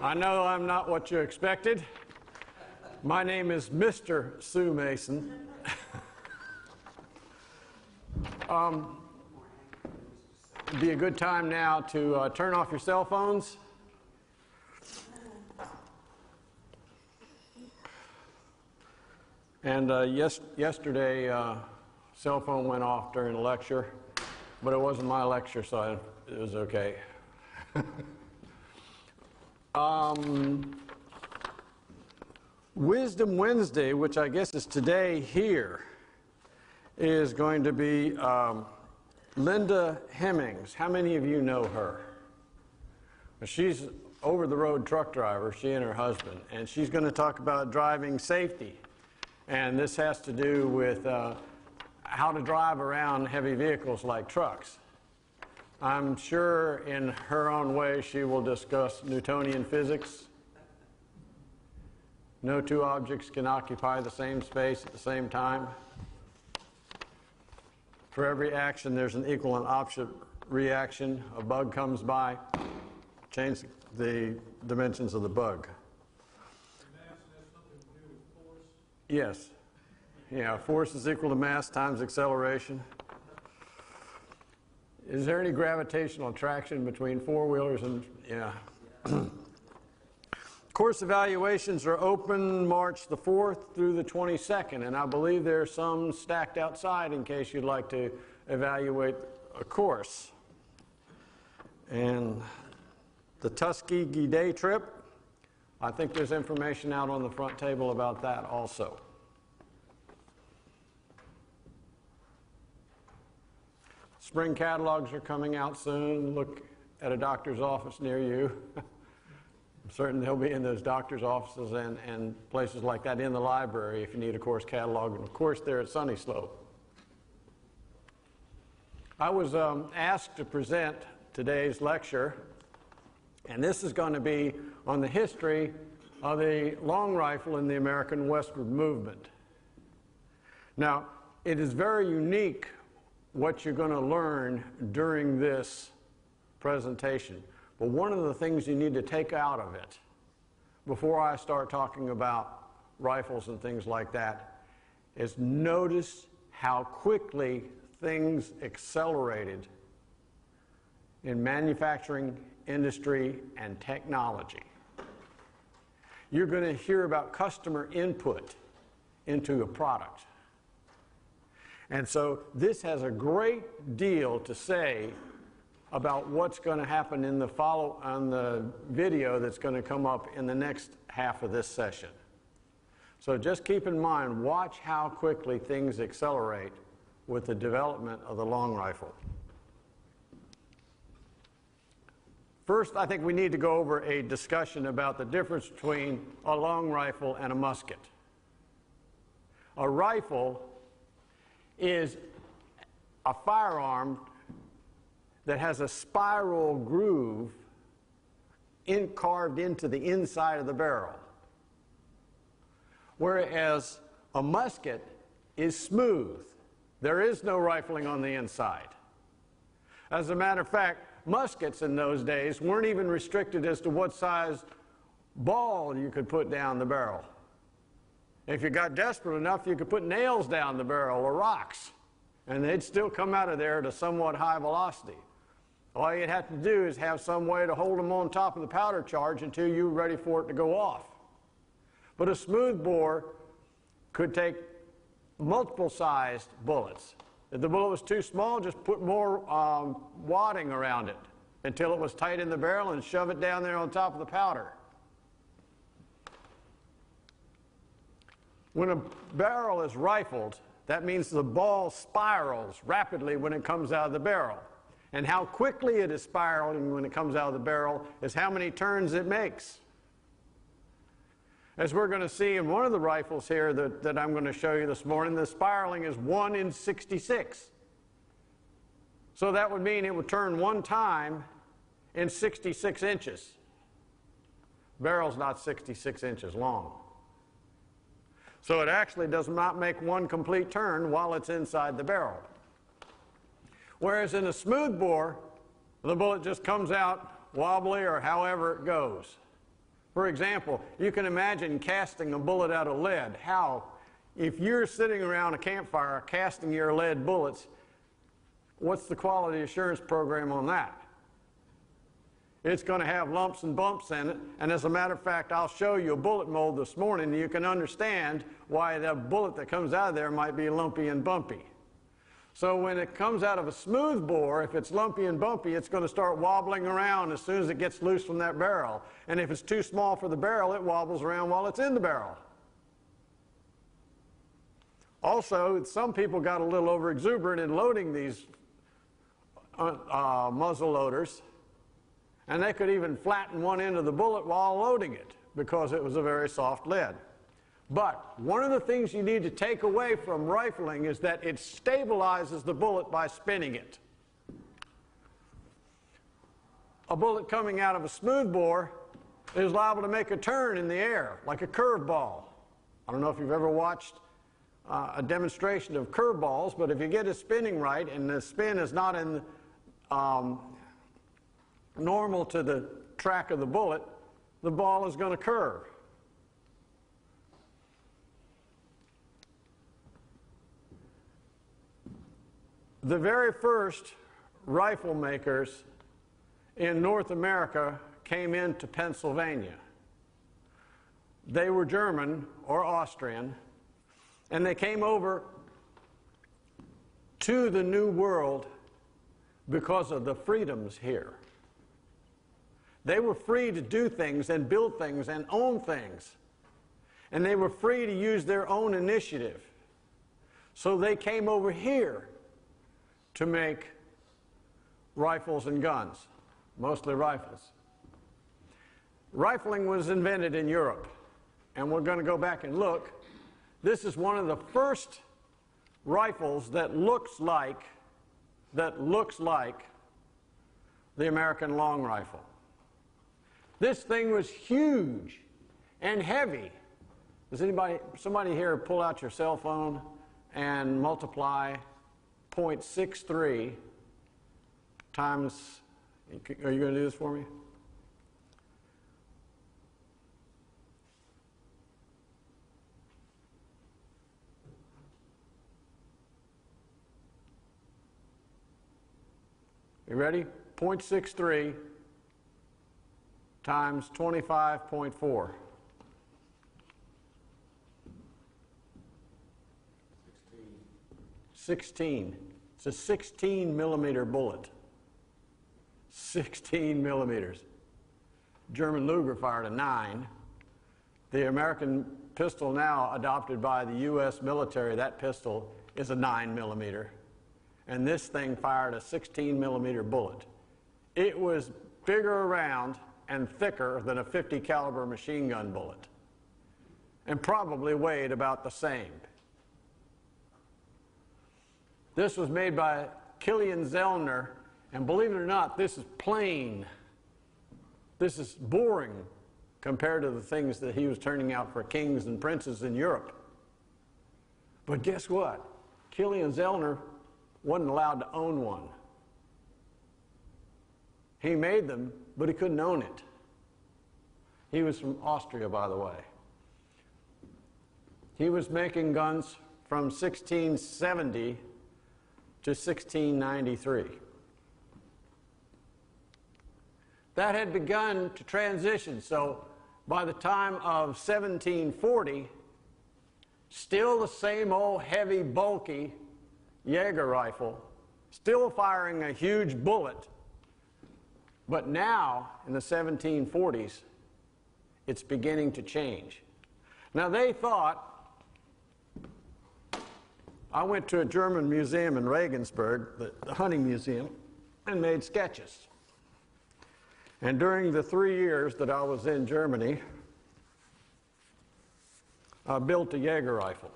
I know I'm not what you expected. My name is Mr. Sue Mason. It'd be a good time now to turn off your cell phones. And yesterday, cell phone went off during the lecture, but it wasn't my lecture, so it was okay. Wisdom Wednesday, which I guess is today here, is going to be Linda Hemmings. How many of you know her? Well, she's over-the-road truck driver, she and her husband, and she's going to talk about driving safety. And this has to do with how to drive around heavy vehicles like trucks. I'm sure in her own way she will discuss Newtonian physics. No two objects can occupy the same space at the same time. For every action, there's an equal and opposite reaction. A bug comes by, change the dimensions of the bug. Mass has something to do with force? Yes. Yeah, force is equal to mass times acceleration. Is there any gravitational attraction between four-wheelers and, yeah. Course evaluations are open March the 4th through the 22nd, and I believe there's some stacked outside in case you'd like to evaluate a course. And the Tuskegee day trip, I think there's information out on the front table about that also. Spring catalogs are coming out soon. Look at a doctor's office near you. I'm certain they'll be in those doctor's offices and places like that, in the library if you need a course catalog, and of course they're at Sunny Slope. I was asked to present today's lecture, and this is going to be on the history of the long rifle in the American westward movement. Now, it is very unique what you're going to learn during this presentation. But one of the things you need to take out of it before I start talking about rifles and things like that is notice how quickly things accelerated in manufacturing, industry, and technology. You're going to hear about customer input into a product. And so this has a great deal to say about what's going to happen in the video that's going to come up in the next half of this session. So just keep in mind, watch how quickly things accelerate with the development of the long rifle. First, I think we need to go over a discussion about the difference between a long rifle and a musket. A rifle is a firearm that has a spiral groove carved into the inside of the barrel, whereas a musket is smooth. There is no rifling on the inside. As a matter of fact, muskets in those days weren't even restricted as to what size ball you could put down the barrel. If you got desperate enough, you could put nails down the barrel or rocks, and they'd still come out of there at a somewhat high velocity. All you'd have to do is have some way to hold them on top of the powder charge until you were ready for it to go off. But a smooth bore could take multiple sized bullets. If the bullet was too small, just put more wadding around it until it was tight in the barrel and shove it down there on top of the powder. When a barrel is rifled, that means the ball spirals rapidly when it comes out of the barrel. And how quickly it is spiraling when it comes out of the barrel is how many turns it makes. As we're going to see in one of the rifles here that I'm going to show you this morning, the spiraling is 1 in 66. So that would mean it would turn one time in 66 inches. Barrel's not 66 inches long. So it actually does not make one complete turn while it's inside the barrel. Whereas in a smooth bore, the bullet just comes out wobbly or however it goes. For example, you can imagine casting a bullet out of lead. How? If you're sitting around a campfire casting your lead bullets, what's the quality assurance program on that? It's going to have lumps and bumps in it, and as a matter of fact, I'll show you a bullet mold this morning, and you can understand why the bullet that comes out of there might be lumpy and bumpy. So when it comes out of a smooth bore, if it's lumpy and bumpy, it's going to start wobbling around as soon as it gets loose from that barrel. And if it's too small for the barrel, it wobbles around while it's in the barrel. Also, some people got a little over-exuberant in loading these muzzle loaders, and they could even flatten one end of the bullet while loading it because it was a very soft lead. But one of the things you need to take away from rifling is that it stabilizes the bullet by spinning it. A bullet coming out of a smooth bore is liable to make a turn in the air, like a curveball. I don't know if you've ever watched a demonstration of curveballs, but if you get it spinning right and the spin is not in normal to the track of the bullet, the ball is going to curve. The very first rifle makers in North America came into Pennsylvania. They were German or Austrian, and they came over to the New World because of the freedoms here. They were free to do things and build things and own things, and they were free to use their own initiative. So they came over here to make rifles and guns, mostly rifles. Rifling was invented in Europe, and we're going to go back and look. This is one of the first rifles that looks like the American long rifle. This thing was huge and heavy. Does somebody here pull out your cell phone and multiply 0.63 times, are you going to do this for me? You ready? 0.63 times 25.4. 16. It's a 16 millimeter bullet. 16 millimeters. German Luger fired a 9. The American pistol now adopted by the U.S. military, that pistol is a 9 millimeter. And this thing fired a 16 millimeter bullet. It was bigger around and thicker than a 50 caliber machine gun bullet, and probably weighed about the same. This was made by Kilian Zellner, and believe it or not, this is plain. This is boring compared to the things that he was turning out for kings and princes in Europe. But guess what? Kilian Zellner wasn't allowed to own one. He made them, but he couldn't own it. He was from Austria, by the way. He was making guns from 1670 to 1693. That had begun to transition, so by the time of 1740, still the same old heavy, bulky Jaeger rifle, still firing a huge bullet, but now, in the 1740s, it's beginning to change. Now they thought, I went to a German museum in Regensburg, the hunting museum, and made sketches. And during the 3 years that I was in Germany, I built a Jaeger rifle.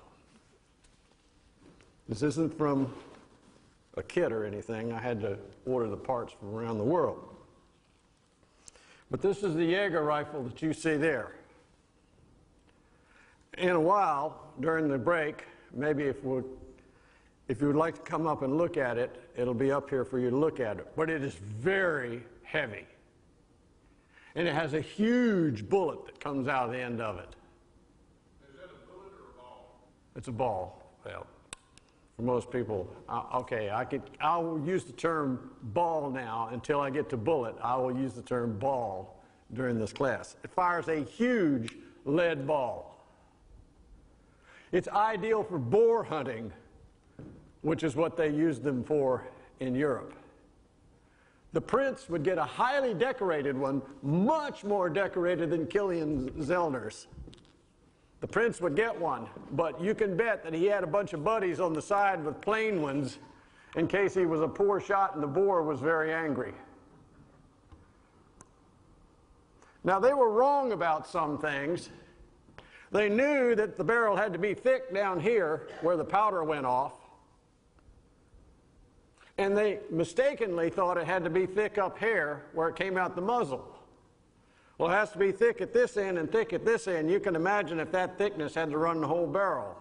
This isn't from a kit or anything. I had to order the parts from around the world. But this is the Jaeger rifle that you see there. In a while, during the break, maybe if you would like to come up and look at it, it'll be up here for you to look at it. But it is very heavy. And it has a huge bullet that comes out of the end of it. Is that a bullet or a ball? It's a ball. Well, for most people, okay, I'll use the term ball now until I get to bullet. I will use the term ball during this class. It fires a huge lead ball. It's ideal for boar hunting, which is what they used them for in Europe. The prince would get a highly decorated one, much more decorated than Killian Zellner's. The prince would get one, but you can bet that he had a bunch of buddies on the side with plain ones in case he was a poor shot and the boar was very angry. Now, they were wrong about some things. They knew that the barrel had to be thick down here where the powder went off, and they mistakenly thought it had to be thick up here where it came out the muzzle. Well, it has to be thick at this end and thick at this end. You can imagine if that thickness had to run the whole barrel.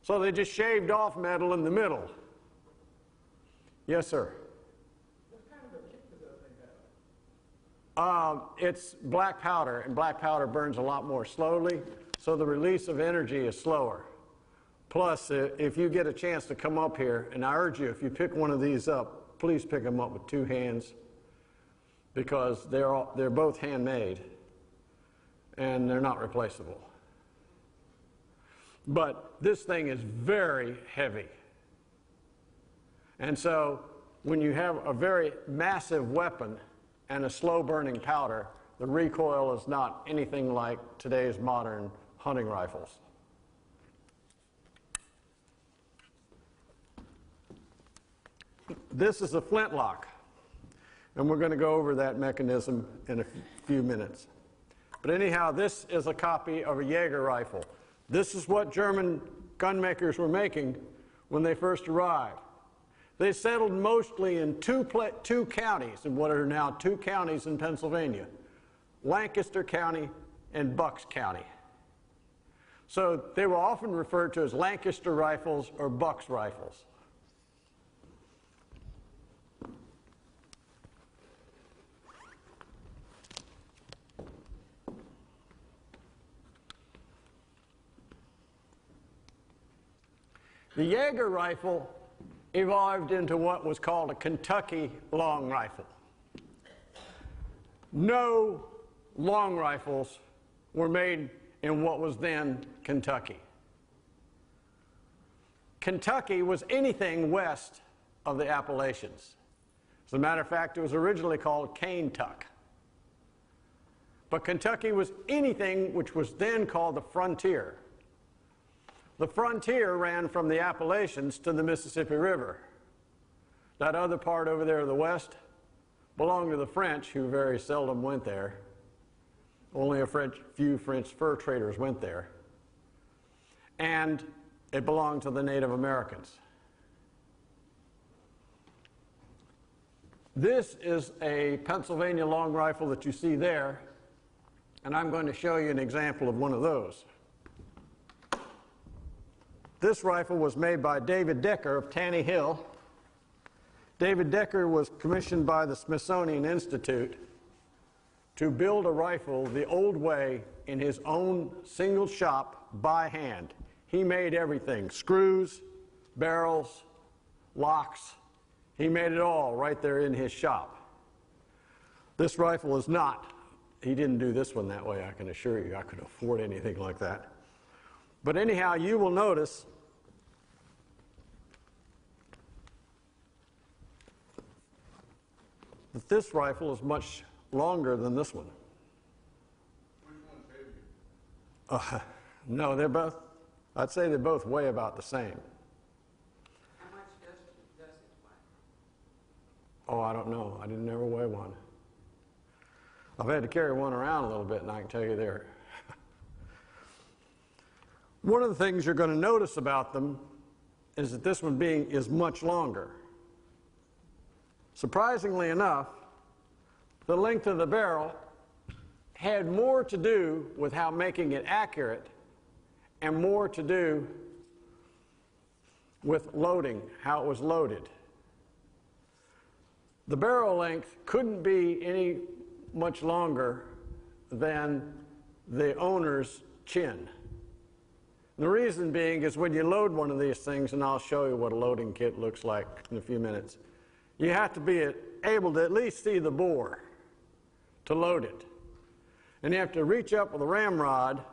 So they just shaved off metal in the middle. Yes, sir? What kind of a kick does that thing have? It's black powder, and black powder burns a lot more slowly, so the release of energy is slower. Plus, if you get a chance to come up here, and I urge you, if you pick one of these up, please pick them up with two hands, because they're both handmade, and they're not replaceable. But this thing is very heavy. And so when you have a very massive weapon and a slow-burning powder, the recoil is not anything like today's modern hunting rifles. This is a flintlock, and we're going to go over that mechanism in a few minutes. But anyhow, this is a copy of a Jaeger rifle. This is what German gun makers were making when they first arrived. They settled mostly in two counties, in what are now two counties in Pennsylvania, Lancaster County and Bucks County. So they were often referred to as Lancaster rifles or Bucks rifles. The Jaeger rifle evolved into what was called a Kentucky long rifle. No long rifles were made in what was then Kentucky. Kentucky was anything west of the Appalachians. As a matter of fact, it was originally called Kaintuck. But Kentucky was anything which was then called the frontier. The frontier ran from the Appalachians to the Mississippi River. That other part over there to the west belonged to the French, who very seldom went there. Only a few French fur traders went there. And it belonged to the Native Americans. This is a Pennsylvania long rifle that you see there, and I'm going to show you an example of one of those. This rifle was made by David Decker of Taney Hill. David Decker was commissioned by the Smithsonian Institute to build a rifle the old way in his own single shop by hand. He made everything, screws, barrels, locks. He made it all right there in his shop. This rifle is not, he didn't do this one that way, I can assure you. I couldn't afford anything like that. But anyhow, you will notice that this rifle is much longer than this one. Which one's heavier? No, they're both, I'd say they both weigh about the same. How much does it weigh? Oh, I don't know. I didn't never weigh one. I've had to carry one around a little bit, and I can tell you there. One of the things you're going to notice about them is that this one is much longer. Surprisingly enough, the length of the barrel had more to do with how making it accurate and more to do with loading, how it was loaded. The barrel length couldn't be any much longer than the owner's chin. The reason being is when you load one of these things, and I'll show you what a loading kit looks like in a few minutes, you have to be able to at least see the bore to load it. And you have to reach up with a ramrod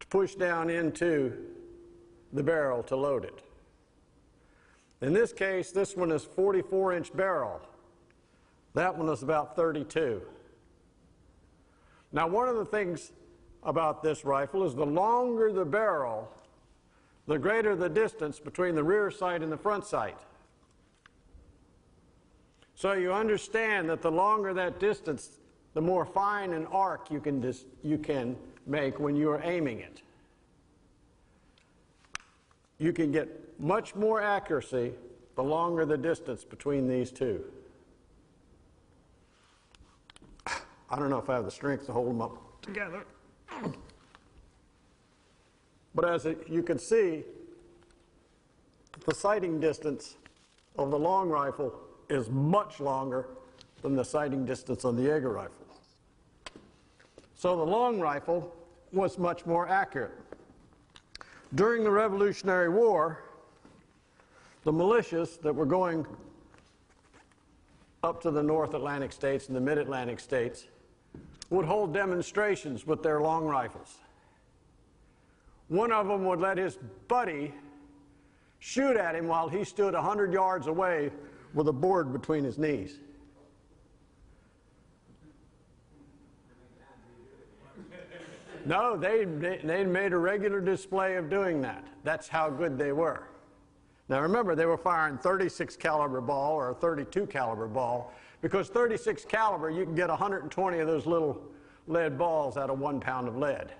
to push down into the barrel to load it. In this case, this one is 44-inch barrel. That one is about 32. Now, one of the things about this rifle is the longer the barrel, the greater the distance between the rear sight and the front sight. So you understand that the longer that distance, the more fine an arc you can make when you are aiming it. You can get much more accuracy the longer the distance between these two. I don't know if I have the strength to hold them up together. But as you can see, the sighting distance of the long rifle is much longer than the sighting distance on the Jaeger rifle. So the long rifle was much more accurate. During the Revolutionary War, the militias that were going up to the North Atlantic states and the Mid-Atlantic states would hold demonstrations with their long rifles. One of them would let his buddy shoot at him while he stood 100 yards away with a board between his knees. No, they made a regular display of doing that. That's how good they were. Now remember, they were firing 36 caliber ball or a 32 caliber ball, because 36 caliber, you can get 120 of those little lead balls out of 1 pound of lead.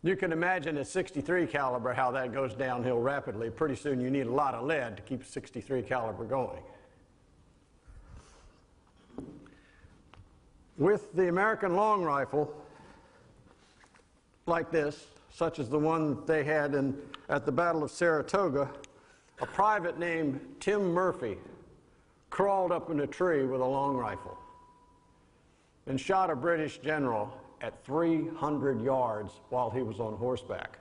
You can imagine at 63 caliber how that goes downhill rapidly. Pretty soon you need a lot of lead to keep 63 caliber going. With the American long rifle, like this, such as the one they had at the Battle of Saratoga, a private named Tim Murphy crawled up in a tree with a long rifle and shot a British general at 300 yards while he was on horseback.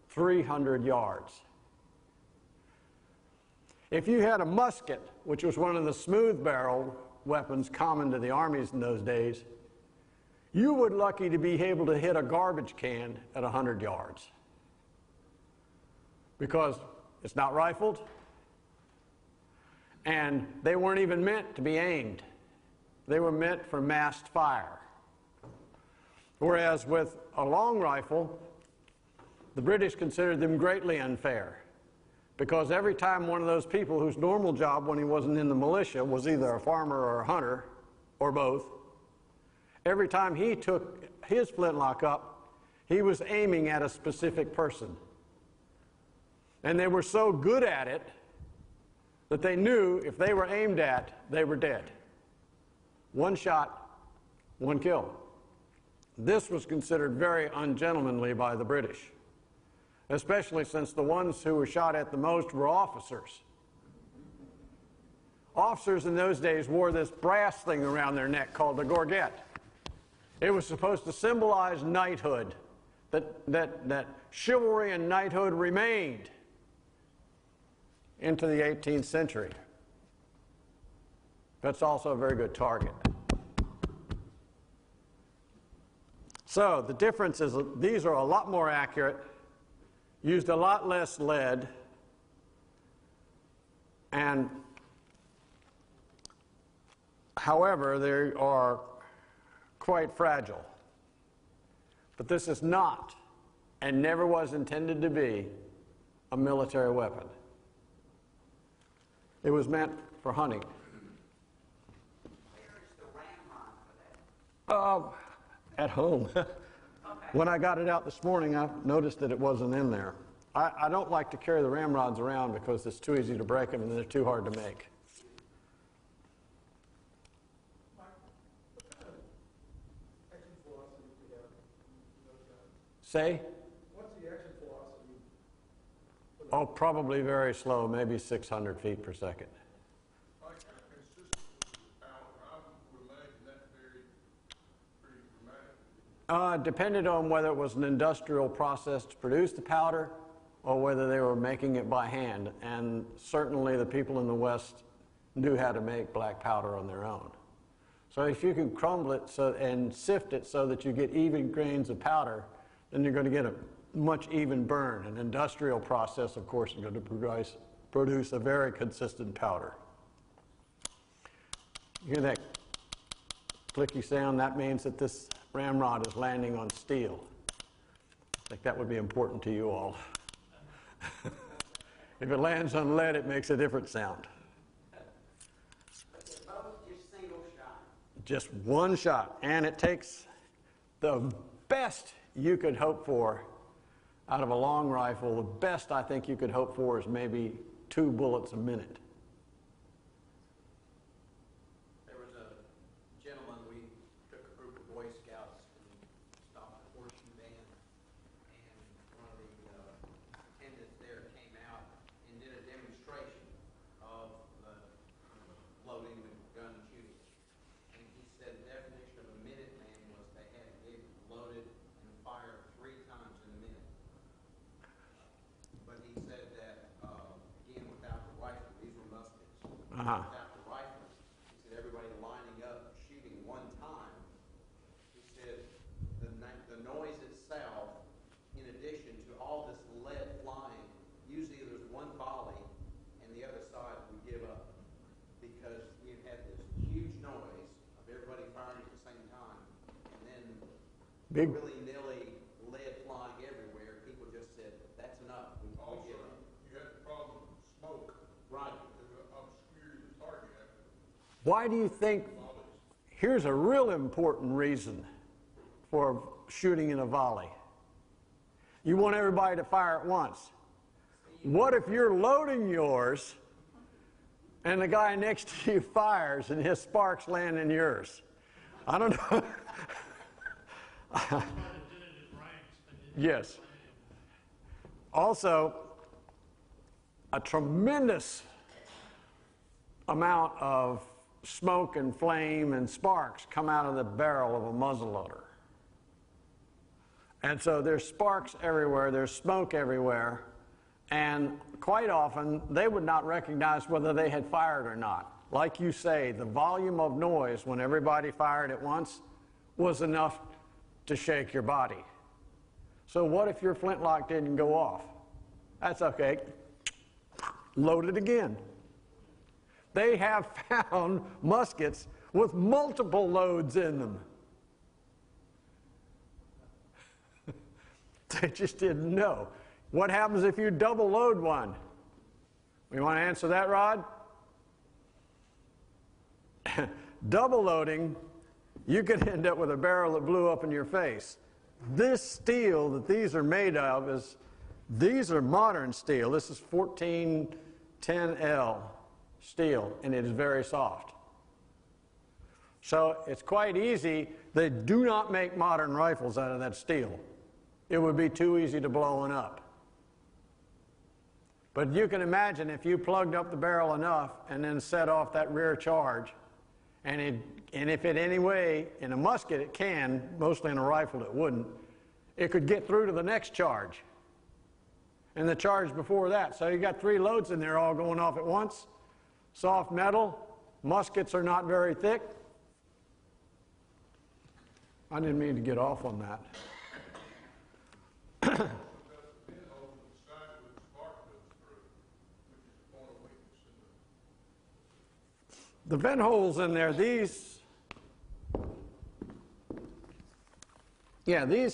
300 yards. If you had a musket, which was one of the smooth barrel weapons common to the armies in those days, you were lucky to be able to hit a garbage can at 100 yards, because it's not rifled and they weren't even meant to be aimed. They were meant for massed fire. Whereas with a long rifle, the British considered them greatly unfair, because every time one of those people whose normal job when he wasn't in the militia was either a farmer or a hunter, or both, every time he took his flintlock up, he was aiming at a specific person. And they were so good at it that they knew if they were aimed at, they were dead. One shot, one kill. This was considered very ungentlemanly by the British, especially since the ones who were shot at the most were officers. Officers in those days wore this brass thing around their neck called the gorget. It was supposed to symbolize knighthood, that chivalry and knighthood remained into the 18th century. That's also a very good target. So the difference is that these are a lot more accurate, used a lot less lead, and however, they are quite fragile. But this is not, and never was intended to be, a military weapon. It was meant for hunting. Where is the ramrod for that? At home. Okay. When I got it out this morning, I noticed that it wasn't in there. I don't like to carry the ramrods around because it's too easy to break them and they're too hard to make. Action velocity do you have in those guns? Say? What's the action velocity? Oh, probably very slow, maybe 600 feet per second. Like kind of consistent with the power Depended on whether it was an industrial process to produce the powder or whether they were making it by hand. And certainly the people in the West knew how to make black powder on their own. So if you can crumble it and sift it so that you get even grains of powder, then you're going to get a much even burn. An industrial process, of course, is going to produce a very consistent powder. You hear that clicky sound? That means that this ramrod is landing on steel. I think that would be important to you all. If it lands on lead, it makes a different sound. But they're both just single shot. Just one shot, and it takes the best you could hope for out of a long rifle. The best I think you could hope for is maybe 2 bullets a minute. There was a gentleman, we took a group of Boy Scouts and stopped a horseshoe band, and one of the attendants there came out and did a demonstration of the loading the gun and shooting. And he said the definition of a Minuteman was they had to get loaded and fire 3 times in a minute. But he said that, again, without the rifle, these were muskets. Without the rifle, he said everybody lining up, shooting 1 time. He said the noise itself, in addition to all this lead flying, usually there's one volley and the other side would give up because you had this huge noise of everybody firing at the same time, and then Big. willy-nilly lead flying everywhere. People just said, that's enough. We Also, give up. you had the problem of smoke. Right. It would obscure the target after Why do you think? volleys. Here's a real important reason for shooting in a volley. You want everybody to fire at once. What if you're loading yours and the guy next to you fires and his sparks land in yours? I don't know. Yes. Also, a tremendous amount of smoke and flame and sparks come out of the barrel of a muzzleloader. And so there's sparks everywhere, there's smoke everywhere, and quite often they would not recognize whether they had fired or not. Like you say, the volume of noise when everybody fired at once was enough to shake your body. So what if your flintlock didn't go off? That's okay. Load it again. They have found muskets with multiple loads in them. They just didn't know. What happens if you double load one? We want to answer that, Rod? Double loading, you could end up with a barrel that blew up in your face. This steel that these are made of these are modern steel. This is 1410L steel, and it is very soft. So it's quite easy. They do not make modern rifles out of that steel. It would be too easy to blow one up. But you can imagine if you plugged up the barrel enough and then set off that rear charge, and if in any way, in a musket it can, mostly in a rifle it wouldn't, it could get through to the next charge and the charge before that. So you got 3 loads in there all going off at once. Soft metal, muskets are not very thick. I didn't mean to get off on that. The vent holes in there, these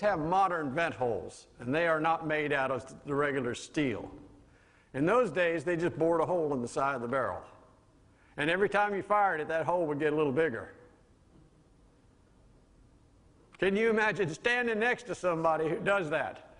have modern vent holes, and they are not made out of the regular steel. In those days, they just bored a hole in the side of the barrel. And every time you fired it, that hole would get a little bigger. Can you imagine standing next to somebody who does that?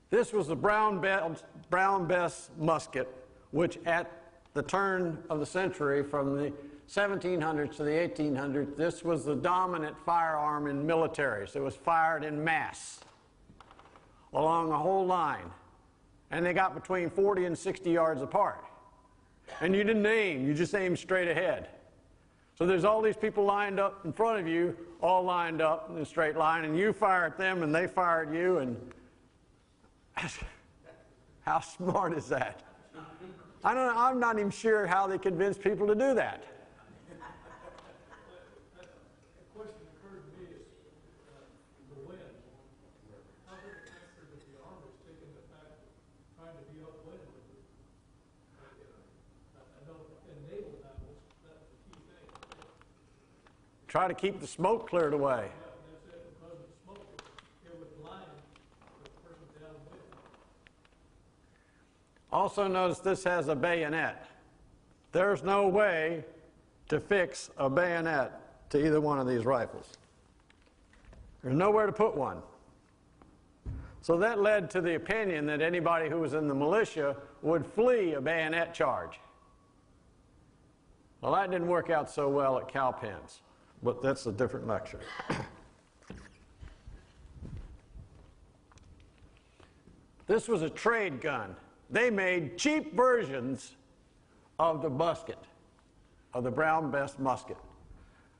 This was the Brown Bess musket, which at the turn of the century, from the 1700s to the 1800s, this was the dominant firearm in militaries. It was fired in mass along a whole line, and they got between 40 and 60 yards apart. And you didn't aim, you just aimed straight ahead. So there's all these people lined up in front of you, all lined up in a straight line, and you fire at them and they fire at you, and how smart is that? I'm not even sure how they convince people to do that. The question occurred to me is the wind. How big a factor does the Army take in the fact of trying to be upwind with it? I know in naval battles, that's the key thing. Try to keep the smoke cleared away. Yeah, that's it. Because of the smoke, it would blind the person downwind. Also notice this has a bayonet. There's no way to fix a bayonet to either one of these rifles. There's nowhere to put one. So that led to the opinion that anybody who was in the militia would flee a bayonet charge. Well, that didn't work out so well at Cowpens, but that's a different lecture. This was a trade gun. They made cheap versions of the musket, of the Brown Bess musket.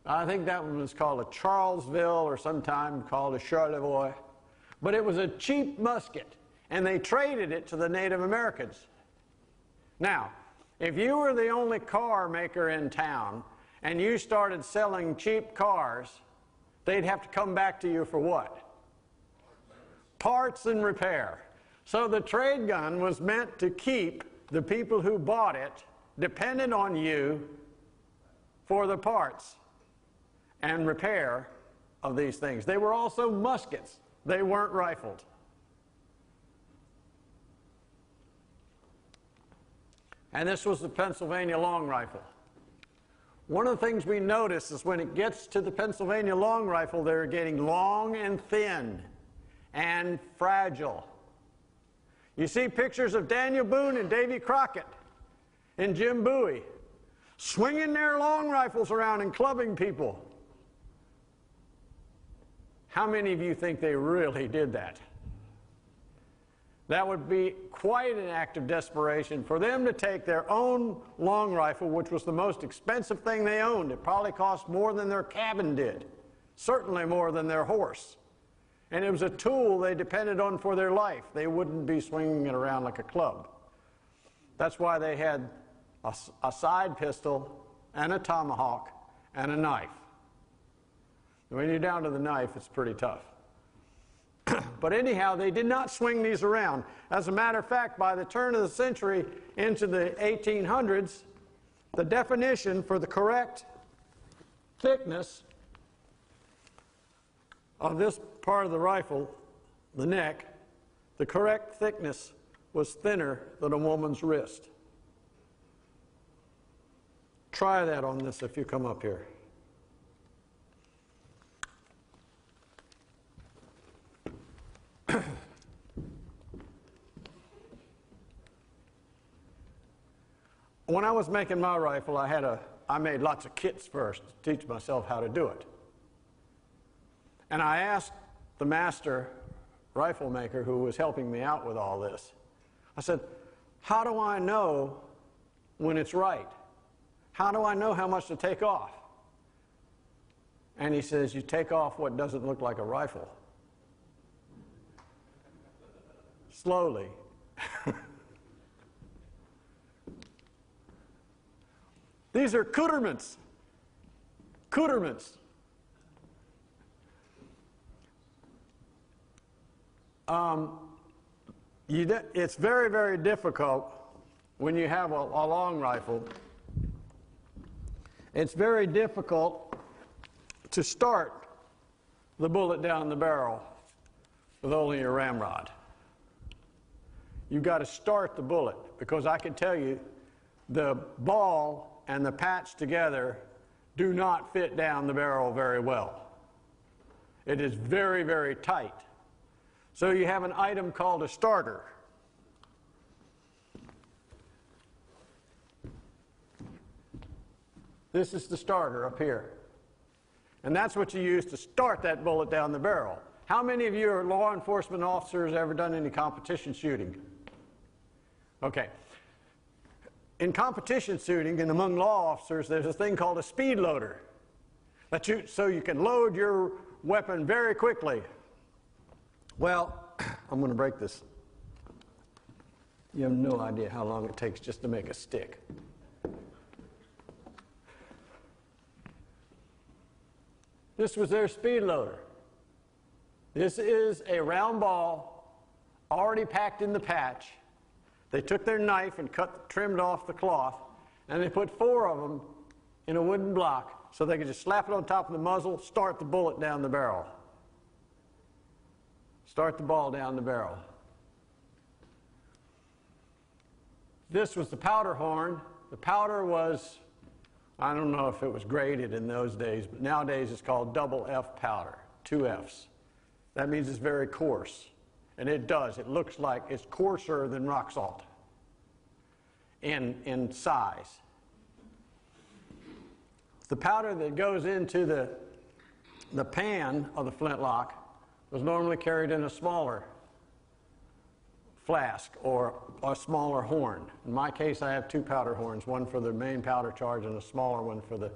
I think that one was called a Charlesville or sometime called a Charlevoix. But it was a cheap musket, and they traded it to the Native Americans. Now, if you were the only car maker in town and you started selling cheap cars, they'd have to come back to you for what? Parts and repair. So the trade gun was meant to keep the people who bought it dependent on you for the parts and repair of these things. They were also muskets. They weren't rifled. And this was the Pennsylvania long rifle. One of the things we notice is when it gets to the Pennsylvania long rifle, they're getting long and thin and fragile. You see pictures of Daniel Boone and Davy Crockett and Jim Bowie swinging their long rifles around and clubbing people. How many of you think they really did that? That would be quite an act of desperation for them to take their own long rifle, which was the most expensive thing they owned. It probably cost more than their cabin did, certainly more than their horse. And it was a tool they depended on for their life. They wouldn't be swinging it around like a club. That's why they had a side pistol and a tomahawk and a knife. When you're down to the knife, it's pretty tough. But anyhow, they did not swing these around. As a matter of fact, by the turn of the century into the 1800s, the definition for the correct thickness of this part of the rifle, the neck, the correct thickness was thinner than a woman's wrist. Try that on this if you come up here. When I was making my rifle, I made lots of kits first to teach myself how to do it. And I asked the master rifle maker who was helping me out with all this, I said, how do I know when it's right? How do I know how much to take off? And he says, you take off what doesn't look like a rifle. Slowly. These are accoutrements. Accoutrements. It's very, very difficult when you have a long rifle. It's very difficult to start the bullet down the barrel with only your ramrod. You've got to start the bullet, because I can tell you the ball and the patch together do not fit down the barrel very well. It is very, very tight. So you have an item called a starter. This is the starter up here. And that's what you use to start that bullet down the barrel. How many of you are law enforcement officers, ever done any competition shooting? Okay. in competition shooting and among law officers, there's a thing called a speed loader. So you can load your weapon very quickly. Well, I'm going to break this. You have no idea how long it takes just to make a stick. This was their speed loader. This is a round ball already packed in the patch. They took their knife and trimmed off the cloth, and they put 4 of them in a wooden block so they could just slap it on top of the muzzle, start the bullet down the barrel. Start the ball down the barrel. This was the powder horn. The powder was, I don't know if it was graded in those days, but nowadays it's called double F powder, 2 Fs. That means it's very coarse. And it does. It looks like it's coarser than rock salt in size. The powder that goes into the pan of the flintlock was normally carried in a smaller flask or a smaller horn. In my case, I have 2 powder horns, one for the main powder charge and a smaller one for the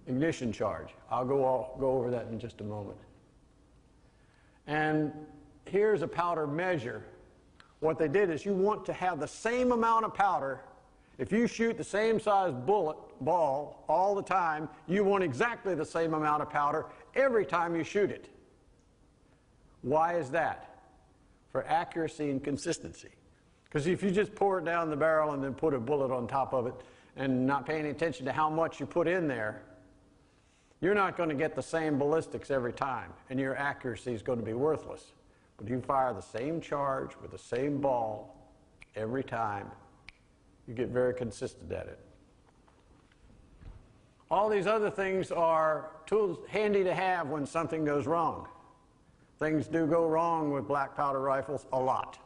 ignition charge. I'll go over that in just a moment. And here's a powder measure. What they did is you want to have the same amount of powder. If you shoot the same size ball all the time, you want exactly the same amount of powder every time you shoot it. Why is that? For accuracy and consistency. Because if you just pour it down the barrel and then put a bullet on top of it and not paying attention to how much you put in there, you're not going to get the same ballistics every time, and your accuracy is going to be worthless. But you fire the same charge with the same ball every time, you get very consistent at it. All these other things are tools handy to have when something goes wrong. Things do go wrong with black powder rifles a lot.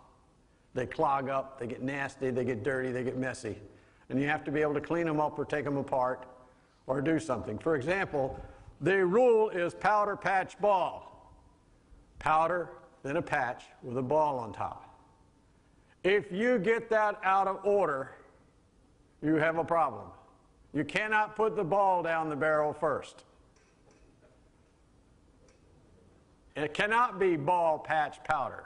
They clog up, they get nasty, they get dirty, they get messy. And you have to be able to clean them up or take them apart or do something. For example, the rule is powder, patch, ball. Powder, then a patch with a ball on top. If you get that out of order, you have a problem. You cannot put the ball down the barrel first. It cannot be ball, patch, powder.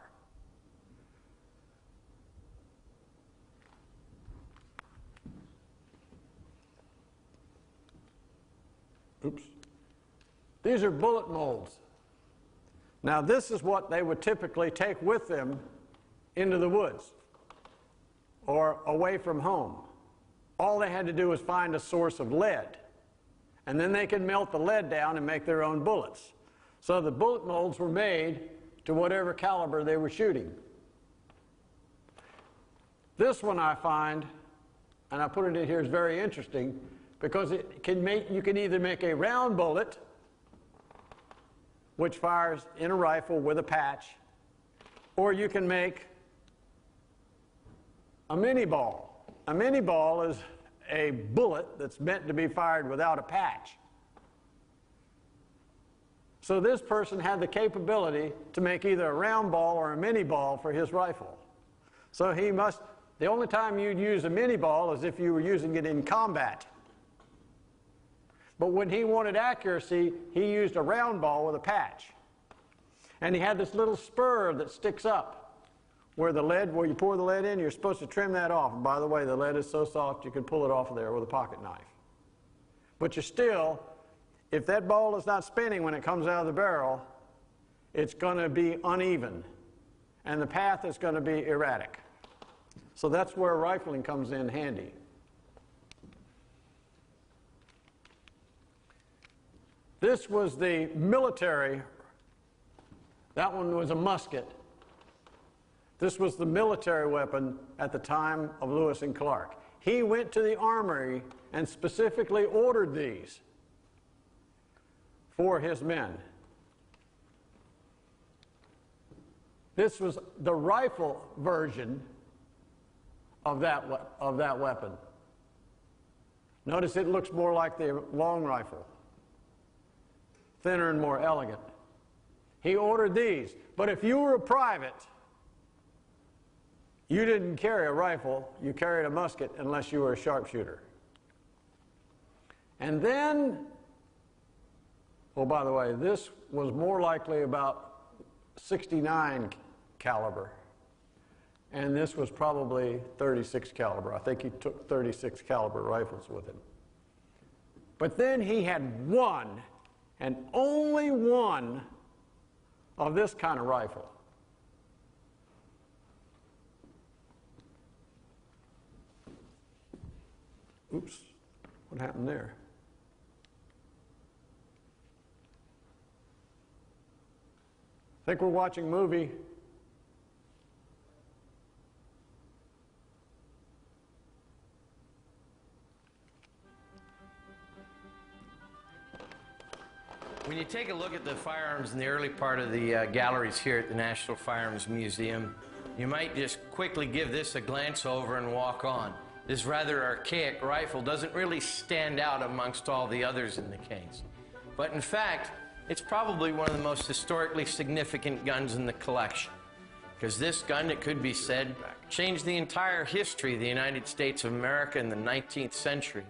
Oops. These are bullet molds. Now, this is what they would typically take with them into the woods or away from home. All they had to do was find a source of lead, and then they could melt the lead down and make their own bullets. So the bullet molds were made to whatever caliber they were shooting. This one I find, and I put it in here, is very interesting because it can you can either make a round bullet, which fires in a rifle with a patch, or you can make a mini ball. A mini ball is a bullet that's meant to be fired without a patch. So this person had the capability to make either a round ball or a mini ball for his rifle. So the only time you'd use a mini ball is if you were using it in combat. But when he wanted accuracy, he used a round ball with a patch. And he had this little spur that sticks up where you pour the lead in, you're supposed to trim that off. And by the way, the lead is so soft you can pull it off of there with a pocket knife. But if that ball is not spinning when it comes out of the barrel, it's going to be uneven, and the path is going to be erratic. So that's where rifling comes in handy. This was the military. That one was a musket. This was the military weapon at the time of Lewis and Clark. He went to the armory and specifically ordered these for his men. This was the rifle version of that weapon. Notice it looks more like the long rifle, thinner and more elegant. He ordered these. But if you were a private, You didn't carry a rifle, you carried a musket unless you were a sharpshooter. And then, oh, by the way, this was more likely about 69 caliber. And this was probably 36 caliber. I think he took 36 caliber rifles with him. But then he had one, and only one, of this kind of rifle. Oops, what happened there? I think we're watching a movie. When you take a look at the firearms in the early part of the galleries here at the National Firearms Museum, you might just quickly give this a glance over and walk on. This rather archaic rifle doesn't really stand out amongst all the others in the case. But in fact, it's probably one of the most historically significant guns in the collection. Because this gun, it could be said, changed the entire history of the United States of America in the 19th century,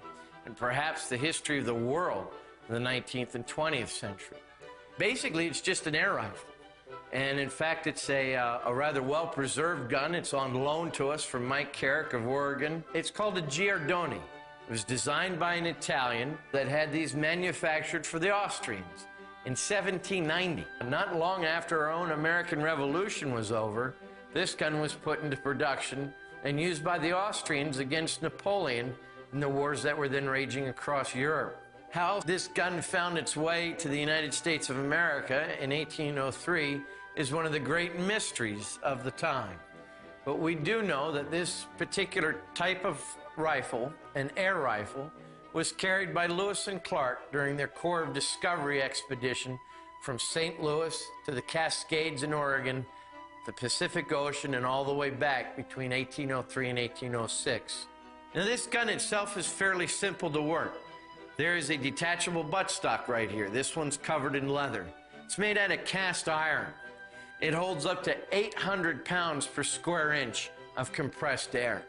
and perhaps the history of the world in the 19th and 20th century. Basically, it's just an air rifle. And in fact, it's a rather well-preserved gun. It's on loan to us from Mike Carrick of Oregon. It's called a Giardoni. It was designed by an Italian that had these manufactured for the Austrians in 1790. Not long after our own American Revolution was over, this gun was put into production and used by the Austrians against Napoleon in the wars that were then raging across Europe. How this gun found its way to the United States of America in 1803 is one of the great mysteries of the time. But we do know that this particular type of rifle, an air rifle, was carried by Lewis and Clark during their Corps of Discovery expedition from St. Louis to the Cascades in Oregon, the Pacific Ocean, and all the way back between 1803 and 1806. Now, this gun itself is fairly simple to work. There is a detachable buttstock right here. This one's covered in leather. It's made out of cast iron. It holds up to 800 pounds per square inch of compressed air.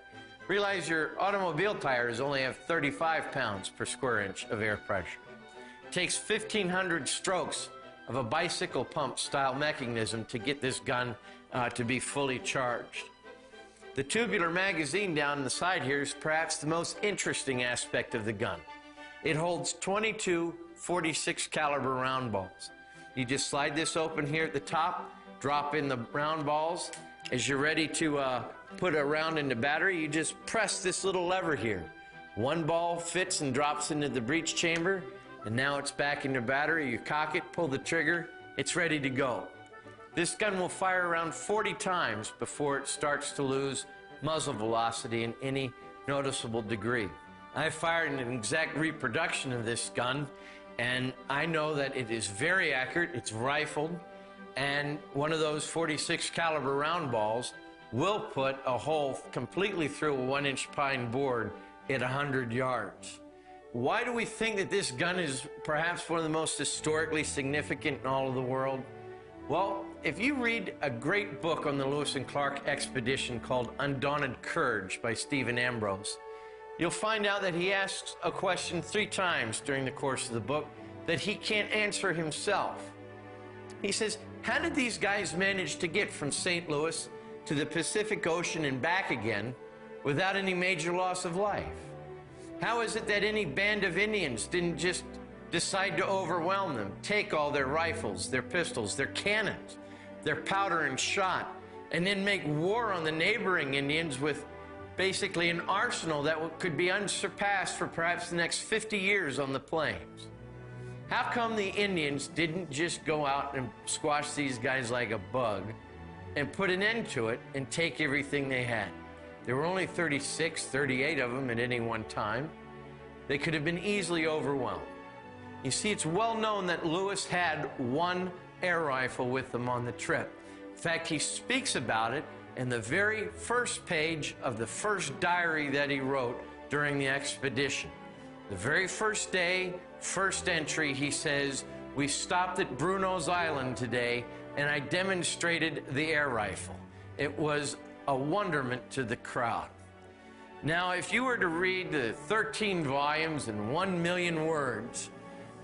Realize your automobile tires only have 35 pounds per square inch of air pressure. It takes 1,500 strokes of a bicycle pump style mechanism to get this gun to be fully charged. The tubular magazine down the side here is perhaps the most interesting aspect of the gun. It holds 22 .46 caliber round balls. You just slide this open here at the top, drop in the round balls. As you're ready to put a round into battery, you just press this little lever here. One ball fits and drops into the breech chamber, and now it's back into battery. You cock it, pull the trigger, it's ready to go. This gun will fire around 40 times before it starts to lose muzzle velocity in any noticeable degree. I fired an exact reproduction of this gun, and I know that it is very accurate. It's rifled, and one of those .46 caliber round balls will put a hole completely through a 1-inch pine board at 100 yards. Why do we think that this gun is perhaps one of the most historically significant in all of the world? Well, if you read a great book on the Lewis and Clark expedition called Undaunted Courage by Stephen Ambrose, you'll find out that he asks a question 3 times during the course of the book that he can't answer himself. He says, how did these guys manage to get from St. Louis to the Pacific Ocean and back again without any major loss of life? How is it that any band of Indians didn't just decide to overwhelm them, take all their rifles, their pistols, their cannons, their powder and shot, and then make war on the neighboring Indians with basically an arsenal that could be unsurpassed for perhaps the next 50 years on the plains? How come the Indians didn't just go out and squash these guys like a bug and put an end to it and take everything they had? There were only 36, 38 of them at any one time. They could have been easily overwhelmed. You see, it's well known that Lewis had one air rifle with him on the trip. In fact, he speaks about it in the very first page of the first diary that he wrote during the expedition. The very first day, first entry, he says, "We stopped at Bruno's Island today, and I demonstrated the air rifle. It was a wonderment to the crowd. Now, if you were to read the 13 volumes and 1 million words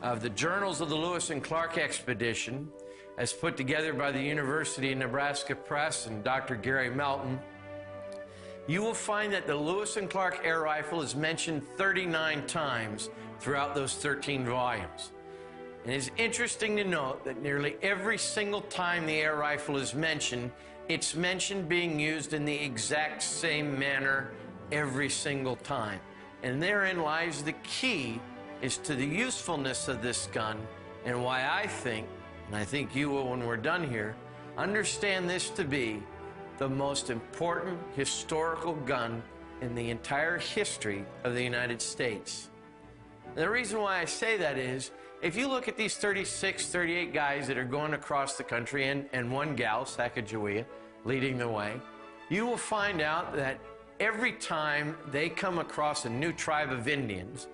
of the Journals of the Lewis and Clark Expedition, as put together by the University of Nebraska Press and Dr. Gary Melton, you will find that the Lewis and Clark air rifle is mentioned 39 times throughout those 13 volumes. And it's interesting to note that nearly every single time the air rifle is mentioned, it's mentioned being used in the exact same manner every single time. And therein lies the key as to the usefulness of this gun, and why I think, and I think you will when we're done here, understand this to be the most important historical gun in the entire history of the United States. And the reason why I say that is, if you look at these 36, 38 guys that are going across the country, and one gal, Sacagawea, leading the way, you will find out that every time they come across a new tribe of Indians,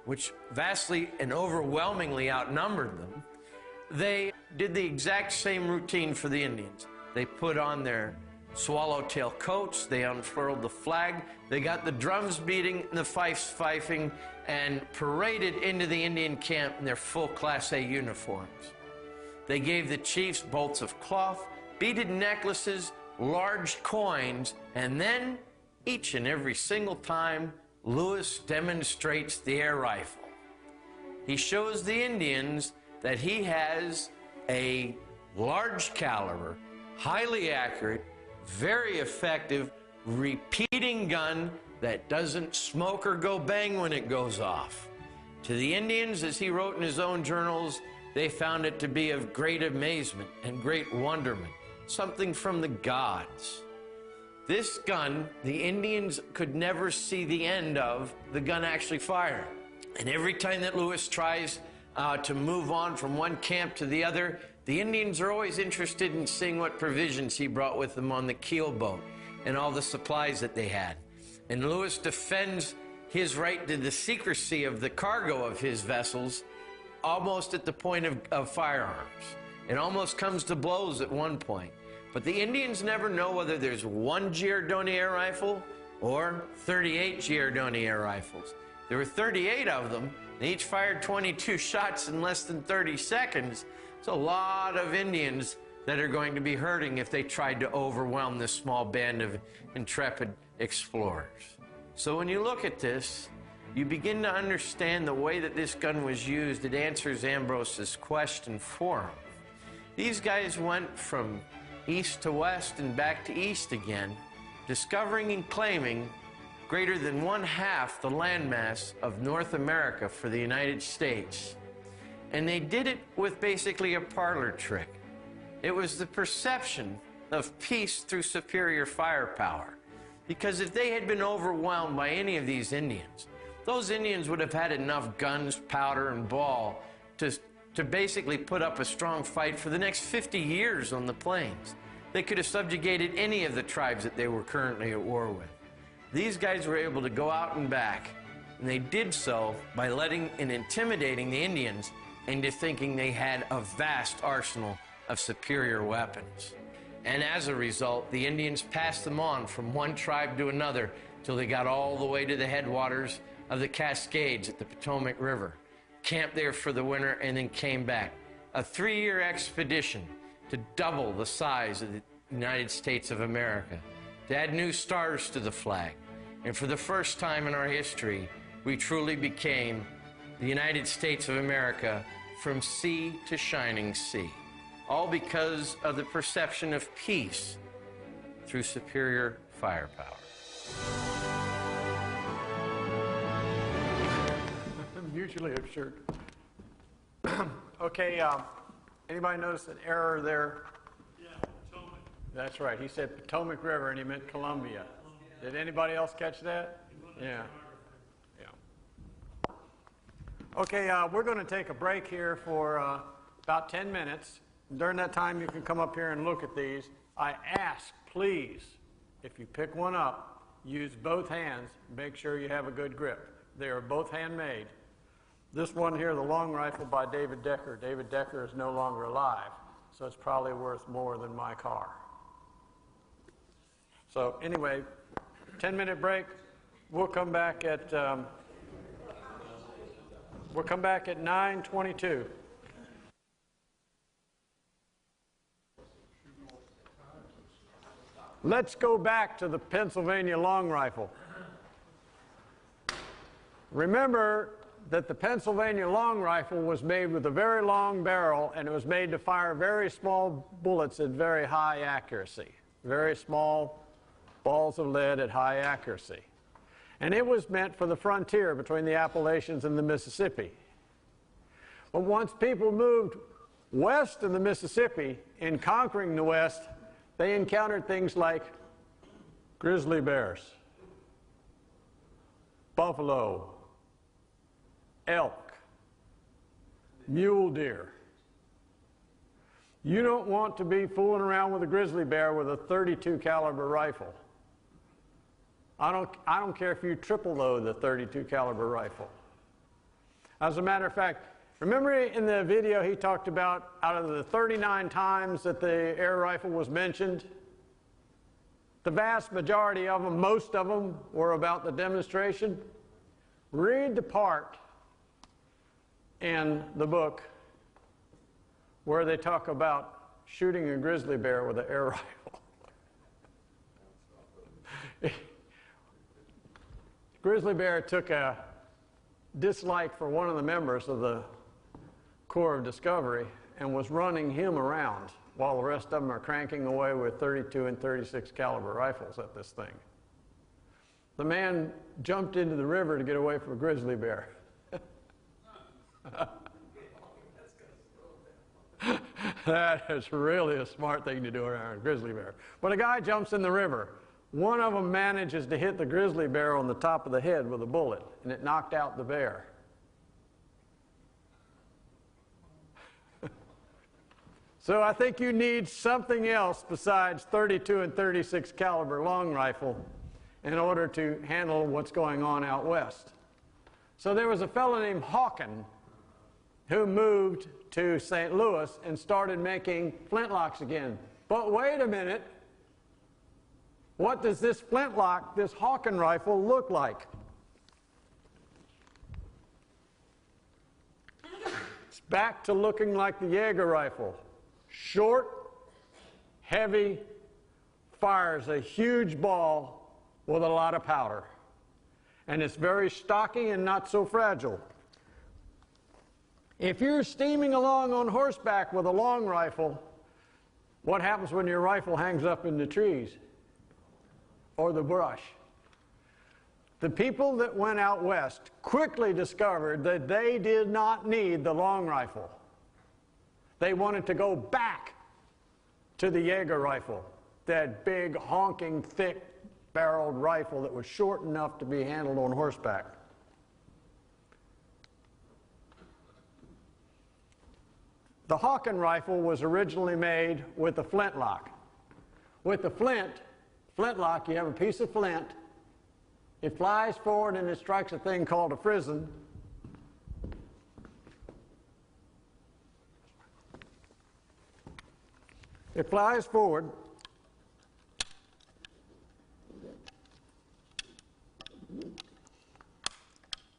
which vastly and overwhelmingly outnumbered them, they did the exact same routine for the Indians. They put on their swallowtail coats, they unfurled the flag, they got the drums beating and the fifes fifing, and paraded into the Indian camp in their full Class A uniforms. They gave the chiefs bolts of cloth, beaded necklaces, large coins, and then each and every single time, Lewis demonstrates the air rifle. He shows the Indians that he has a large caliber, highly accurate, very effective, repeating gun that doesn't smoke or go bang when it goes off. To the Indians, as he wrote in his own journals, they found it to be of great amazement and great wonderment, something from the gods. This gun, the Indians could never see the end of the gun actually firing. And every time that Lewis tries to move on from one camp to the other, the Indians are always interested in seeing what provisions he brought with him on the keel boat and all the supplies that they had. And Lewis defends his right to the secrecy of the cargo of his vessels almost at the point of firearms. It almost comes to blows at one point. But the Indians never know whether there's one Giardoni air rifle or 38 Giardoni air rifles. There were 38 of them. They each fired 22 shots in less than 30 seconds. It's a lot of Indians that are going to be hurting if they tried to overwhelm this small band of intrepid explorers. So when you look at this, you begin to understand the way that this gun was used. It answers Ambrose's question for him. These guys went from east to west and back to east again, discovering and claiming greater than 1/2 the landmass of North America for the United States. And they did it with basically a parlor trick. It was the perception of peace through superior firepower. Because if they had been overwhelmed by any of these Indians, those Indians would have had enough guns, powder, and ball to basically put up a strong fight for the next 50 years on the plains. They could have subjugated any of the tribes that they were currently at war with. These guys were able to go out and back, and they did so by letting and intimidating the Indians into thinking they had a vast arsenal of superior weapons. And as a result, the Indians passed them on from one tribe to another till they got all the way to the headwaters of the Cascades at the Potomac River, camped there for the winter, and then came back. A 3-year expedition to double the size of the United States of America, to add new stars to the flag. And for the first time in our history, we truly became the United States of America from sea to shining sea. All because of the perception of peace through superior firepower. Mutually absurd. Okay, anybody notice an error there? Yeah, Potomac. That's right. He said Potomac River and he meant Columbia. Did anybody else catch that? Yeah. Yeah. Okay, we're going to take a break here for about 10 minutes. During that time, you can come up here and look at these. I ask, please, if you pick one up, use both hands. Make sure you have a good grip. They are both handmade. This one here, the long rifle by David Decker. David Decker is no longer alive, so it's probably worth more than my car. So anyway, 10-minute break. We'll come back at 9:22. Let's go back to the Pennsylvania long rifle. Remember that the Pennsylvania long rifle was made with a very long barrel, and it was made to fire very small bullets at very high accuracy. Very small balls of lead at high accuracy. And it was meant for the frontier between the Appalachians and the Mississippi. But once people moved west of the Mississippi, in conquering the West, they encountered things like grizzly bears, buffalo, elk, mule deer. You don't want to be fooling around with a grizzly bear with a .32 caliber rifle. I don't care if you triple load the .32 caliber rifle. As a matter of fact, remember in the video he talked about out of the 39 times that the air rifle was mentioned, the vast majority of them, most of them, were about the demonstration? Read the part in the book where they talk about shooting a grizzly bear with an air rifle. Grizzly bear took a dislike for one of the members of the Corps of Discovery and was running him around while the rest of them are cranking away with .32 and .36 caliber rifles at this thing. The man jumped into the river to get away from a grizzly bear. That is really a smart thing to do around a grizzly bear. But a guy jumps in the river. One of them manages to hit the grizzly bear on the top of the head with a bullet, and it knocked out the bear. So I think you need something else besides .32 and .36 caliber long rifle in order to handle what's going on out west. So there was a fellow named Hawken who moved to St. Louis and started making flintlocks again. But wait a minute. What does this flintlock, this Hawken rifle, look like? It's back to looking like the Jaeger rifle. Short, heavy, fires a huge ball with a lot of powder. And it's very stocky and not so fragile. If you're steaming along on horseback with a long rifle, what happens when your rifle hangs up in the trees or the brush? The people that went out west quickly discovered that they did not need the long rifle. They wanted to go back to the Jaeger rifle, that big, honking, thick-barreled rifle that was short enough to be handled on horseback. The Hawken rifle was originally made with a flintlock. With the flintlock, you have a piece of flint. It flies forward and it strikes a thing called a frizzen. It flies forward.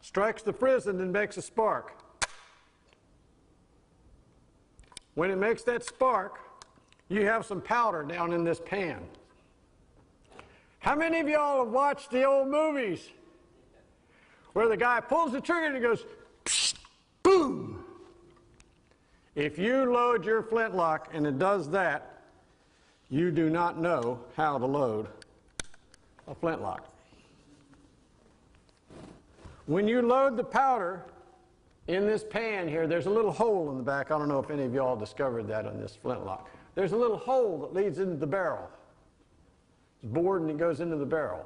Strikes the frizzen and makes a spark. When it makes that spark, you have some powder down in this pan. How many of y'all have watched the old movies where the guy pulls the trigger and it goes, psh, boom? If you load your flintlock and it does that, you do not know how to load a flintlock. When you load the powder in this pan here, there's a little hole in the back. I don't know if any of y'all discovered that on this flintlock. There's a little hole that leads into the barrel. It's bored and it goes into the barrel.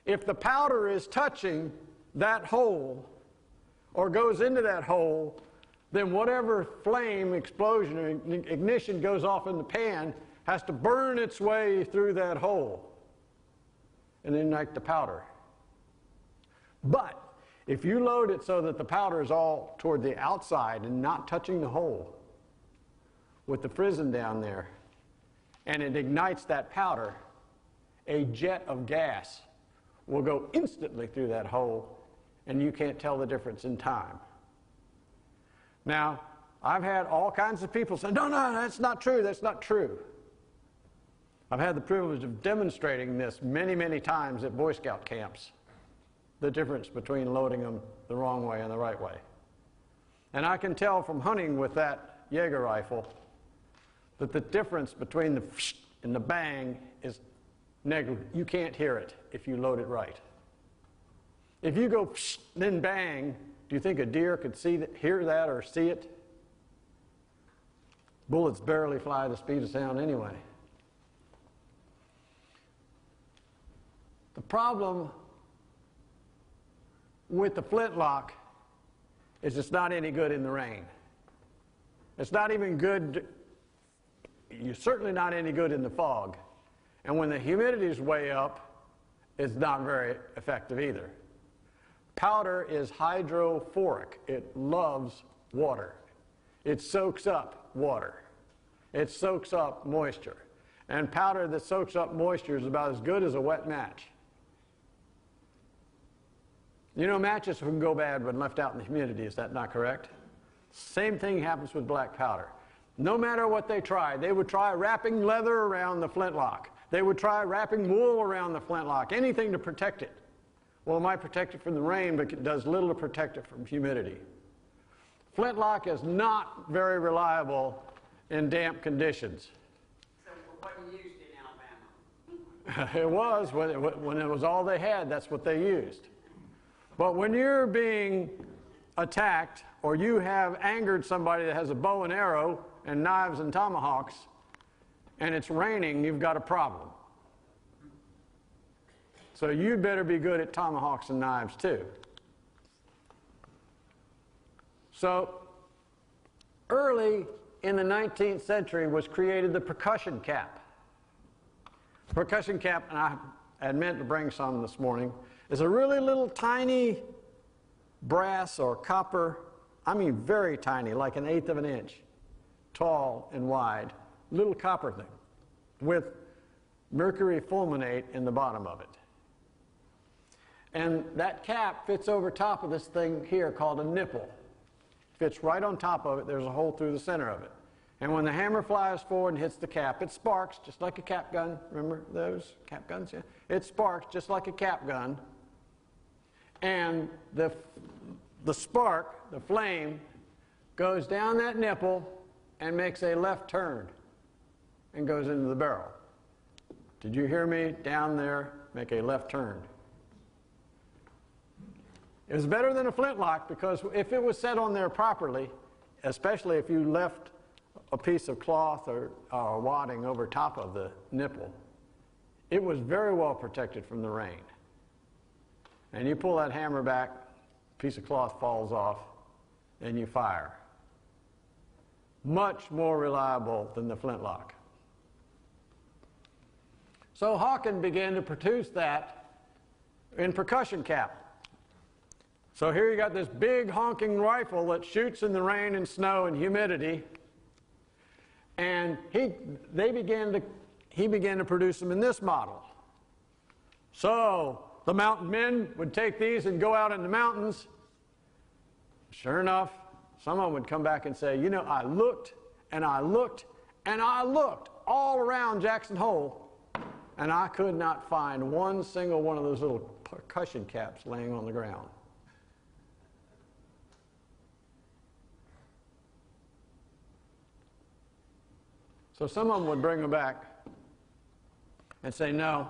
If the powder is touching that hole or goes into that hole, then whatever flame, explosion, or ignition goes off in the pan has to burn its way through that hole and ignite the powder. But if you load it so that the powder is all toward the outside and not touching the hole with the frizzen down there, and it ignites that powder, a jet of gas will go instantly through that hole, and you can't tell the difference in time. Now, I've had all kinds of people say, no, that's not true, that's not true. I've had the privilege of demonstrating this many, many times at Boy Scout camps, the difference between loading them the wrong way and the right way. And I can tell from hunting with that Jaeger rifle that the difference between the and the bang is negligible. You can't hear it if you load it right. If you go then bang, do you think a deer could hear that or see it? Bullets barely fly the speed of sound anyway. The problem with the flintlock is it's not any good in the rain. It's not even good, you're certainly not any good in the fog. And when the humidity is way up, it's not very effective either. Powder is hydrophoric. It loves water. It soaks up water. It soaks up moisture. And powder that soaks up moisture is about as good as a wet match. You know, matches can go bad when left out in the humidity, is that not correct? Same thing happens with black powder. No matter what they try, they would try wrapping leather around the flintlock. They would try wrapping wool around the flintlock, anything to protect it. Well, it might protect it from the rain, but it does little to protect it from humidity. Flintlock is not very reliable in damp conditions. So what you used in Alabama? It was, when it was all they had, that's what they used. But when you're being attacked, or you have angered somebody that has a bow and arrow and knives and tomahawks, and it's raining, you've got a problem. So you'd better be good at tomahawks and knives too. So early in the 19th century was created the percussion cap. Percussion cap, and I had meant to bring some this morning, is a really little tiny brass or copper, I mean very tiny, like 1/8 of an inch, tall and wide, little copper thing with mercury fulminate in the bottom of it. And that cap fits over top of this thing here called a nipple. Fits right on top of it. There's a hole through the center of it. And when the hammer flies forward and hits the cap, it sparks just like a cap gun. Remember those cap guns? Yeah. It sparks just like a cap gun. And the spark, the flame, goes down that nipple and makes a left turn and goes into the barrel. Did you hear me? Down there, make a left turn. It was better than a flintlock because if it was set on there properly, especially if you left a piece of cloth or wadding over top of the nipple, it was very well protected from the rain. And you pull that hammer back, a piece of cloth falls off, and you fire. Much more reliable than the flintlock. So Hawken began to produce that in percussion cap. So here you got this big honking rifle that shoots in the rain and snow and humidity, and he began to produce them in this model. So the mountain men would take these and go out in the mountains. Sure enough, someone would come back and say, you know, I looked and I looked and I looked all around Jackson Hole, and I could not find one single one of those little percussion caps laying on the ground. So someone would bring them back and say, no,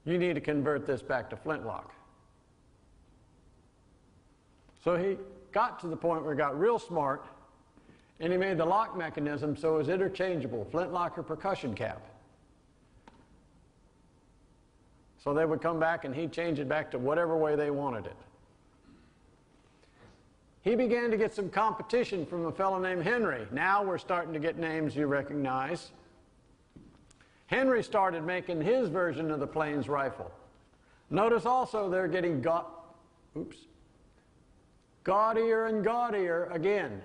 you need to convert this back to flintlock. So he got to the point where he got real smart, and he made the lock mechanism so it was interchangeable, flintlock or percussion cap. So they would come back and he'd change it back to whatever way they wanted it. He began to get some competition from a fellow named Henry. Now we're starting to get names you recognize. Henry started making his version of the Plains rifle. Notice also they're getting gaudier and gaudier again.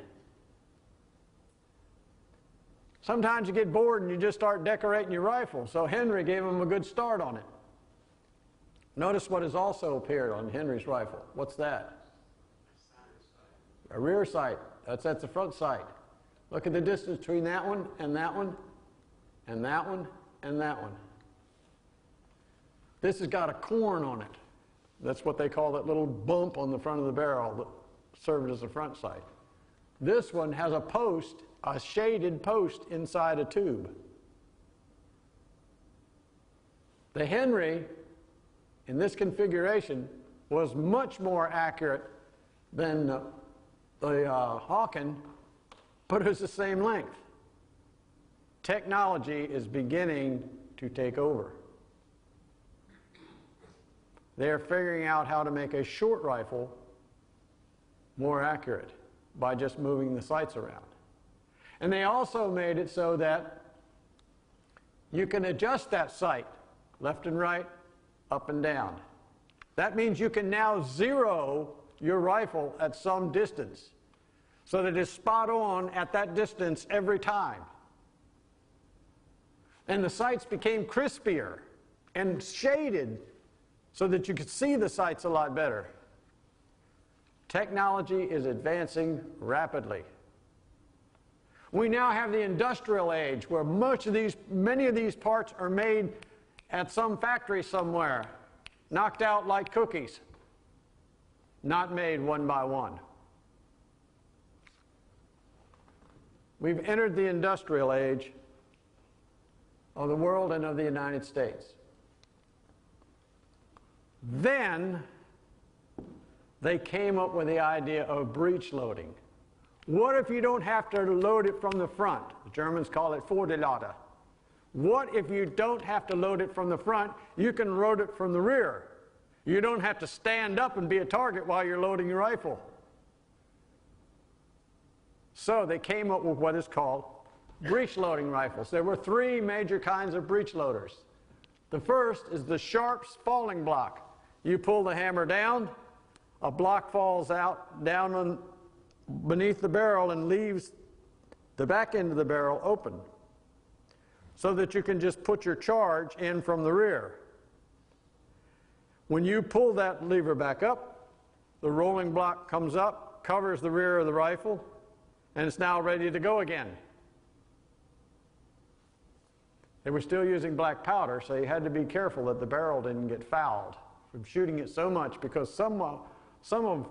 Sometimes you get bored and you just start decorating your rifle. So Henry gave him a good start on it. Notice what has also appeared on Henry's rifle. What's that? A rear sight. That's the front sight. Look at the distance between that one and that one and that one and that one. This has got a corn on it. That's what they call that little bump on the front of the barrel that served as a front sight. This one has a post, a shaded post inside a tube. The Henry, in this configuration, was much more accurate than the Hawken, but it was the same length. Technology is beginning to take over. They're figuring out how to make a short rifle more accurate by just moving the sights around. And they also made it so that you can adjust that sight left and right, up and down. That means you can now zero your rifle at some distance so that it's spot on at that distance every time. And the sights became crispier and shaded so that you could see the sights a lot better. Technology is advancing rapidly. We now have the industrial age where many of these parts are made at some factory somewhere, knocked out like cookies, not made one by one. We've entered the industrial age of the world and of the United States. Then they came up with the idea of breech loading. What if you don't have to load it from the front? The Germans call it Vorderlader. What if you don't have to load it from the front? You can load it from the rear. You don't have to stand up and be a target while you're loading your rifle. So they came up with what is called breech loading rifles. There were three major kinds of breech loaders. The first is the Sharps falling block. You pull the hammer down, a block falls out down beneath the barrel and leaves the back end of the barrel open so that you can just put your charge in from the rear. When you pull that lever back up, the rolling block comes up, covers the rear of the rifle, and it's now ready to go again. They were still using black powder, so you had to be careful that the barrel didn't get fouled from shooting it so much, because some of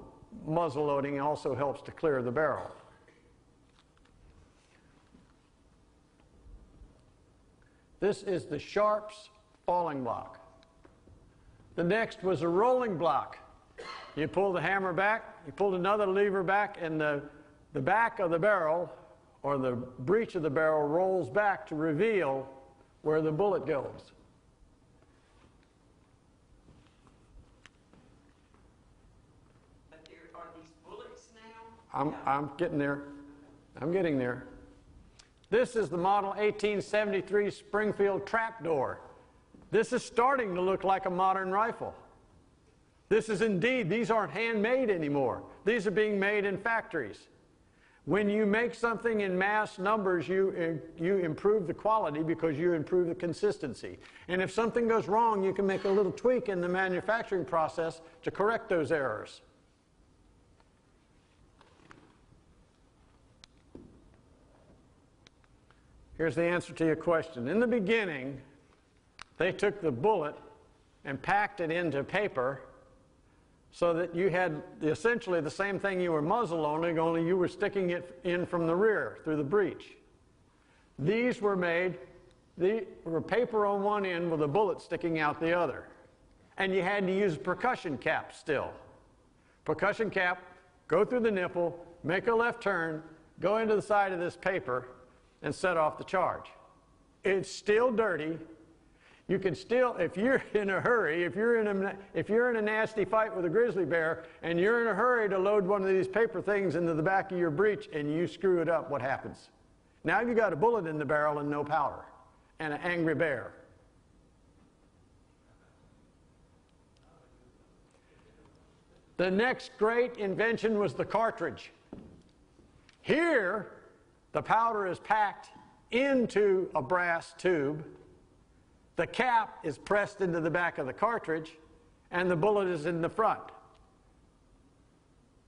muzzle loading also helps to clear the barrel. This is the Sharps falling block. The next was a rolling block. You pull the hammer back, you pulled another lever back, and the back of the barrel, or the breech of the barrel, rolls back to reveal where the bullet goes. But are these bullets now? I'm getting there. I'm getting there. This is the model 1873 Springfield trapdoor. This is starting to look like a modern rifle. This is indeed, these aren't handmade anymore. These are being made in factories. When you make something in mass numbers, you improve the quality because you improve the consistency. And if something goes wrong, you can make a little tweak in the manufacturing process to correct those errors. Here's the answer to your question. In the beginning, they took the bullet and packed it into paper so that you had essentially the same thing you were muzzle loading, only you were sticking it in from the rear through the breech. These were made, they were paper on one end with a bullet sticking out the other. And you had to use a percussion cap still. Percussion cap, go through the nipple, make a left turn, go into the side of this paper, and set off the charge. It's still dirty. You can still, if you're in a hurry, if you're in a nasty fight with a grizzly bear and you're in a hurry to load one of these paper things into the back of your breech and you screw it up, what happens? Now you've got a bullet in the barrel and no powder, and an angry bear. The next great invention was the cartridge. Here, the powder is packed into a brass tube. The cap is pressed into the back of the cartridge, and the bullet is in the front.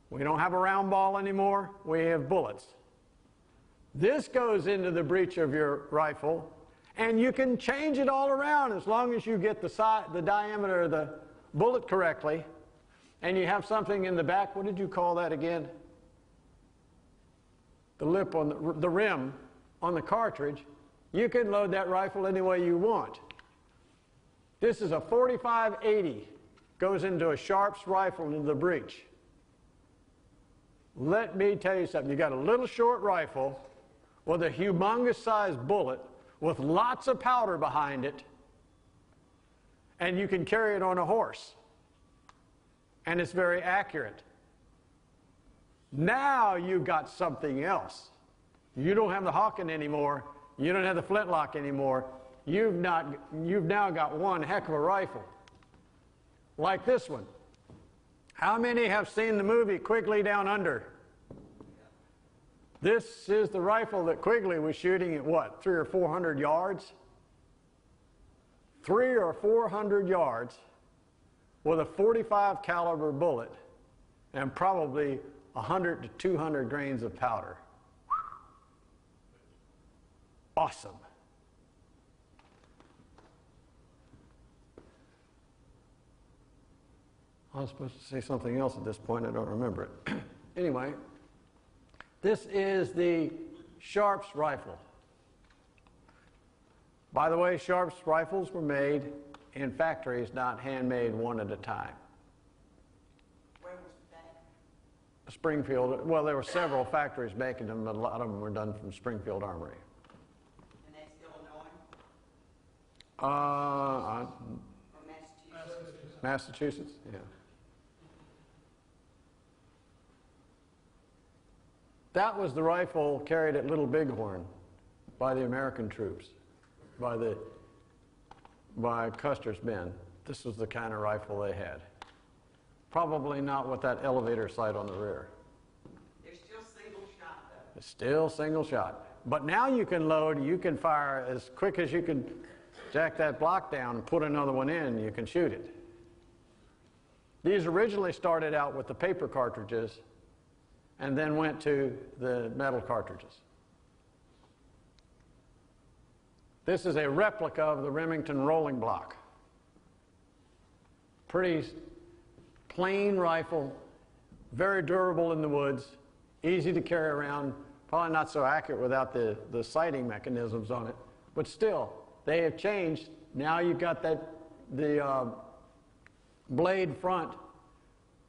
We don't have a round ball anymore, we have bullets. This goes into the breech of your rifle, and you can change it all around as long as you get the diameter of the bullet correctly, and you have something in the back. What did you call that again? The lip on the rim on the cartridge. You can load that rifle any way you want. This is a 45-80, goes into a Sharps rifle into the breech. Let me tell you something. You got a little short rifle with a humongous sized bullet with lots of powder behind it, and you can carry it on a horse, and it's very accurate. Now you've got something else. You don't have the Hawken anymore. You don't have the flintlock anymore. You've now got one heck of a rifle, like this one. How many have seen the movie Quigley Down Under? This is the rifle that Quigley was shooting at what, 300 or 400 yards? 300 or 400 yards with a .45 caliber bullet and probably 100 to 200 grains of powder. Awesome. I was supposed to say something else at this point. I don't remember it. Anyway, this is the Sharps rifle. By the way, Sharps rifles were made in factories, not handmade one at a time. Where was that? Springfield, well, there were several factories making them, but a lot of them were done from Springfield Armory. And that's still Illinois? Or Massachusetts? Massachusetts, yeah. That was the rifle carried at Little Bighorn by the American troops, by Custer's men. This was the kind of rifle they had. Probably not with that elevator sight on the rear. They're still single shot, though. It's still single shot. But now you can load, you can fire as quick as you can jack that block down and put another one in, you can shoot it. These originally started out with the paper cartridges and then went to the metal cartridges. This is a replica of the Remington rolling block. Pretty plain rifle, very durable in the woods, easy to carry around, probably not so accurate without the sighting mechanisms on it, but still, they have changed. Now you've got the blade front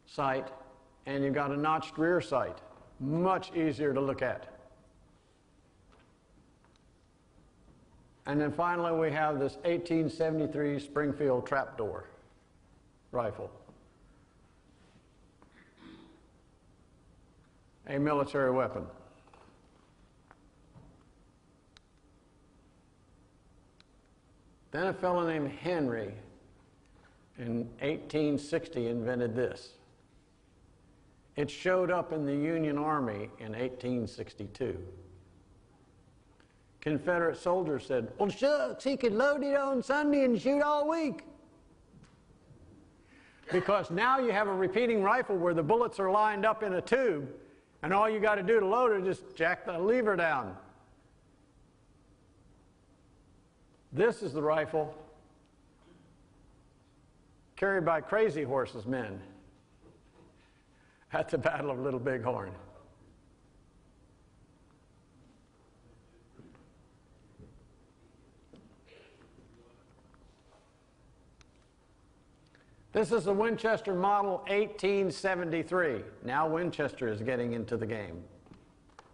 sight, and you've got a notched rear sight. Much easier to look at. And then finally we have this 1873 Springfield trapdoor rifle. A military weapon. Then a fellow named Henry in 1860 invented this. It showed up in the Union Army in 1862. Confederate soldiers said, well, shucks, he could load it on Sunday and shoot all week. Because now you have a repeating rifle where the bullets are lined up in a tube, and all you got to do to load it is just jack the lever down. This is the rifle carried by Crazy Horse's men at the Battle of Little Bighorn. This is the Winchester Model 1873. Now Winchester is getting into the game.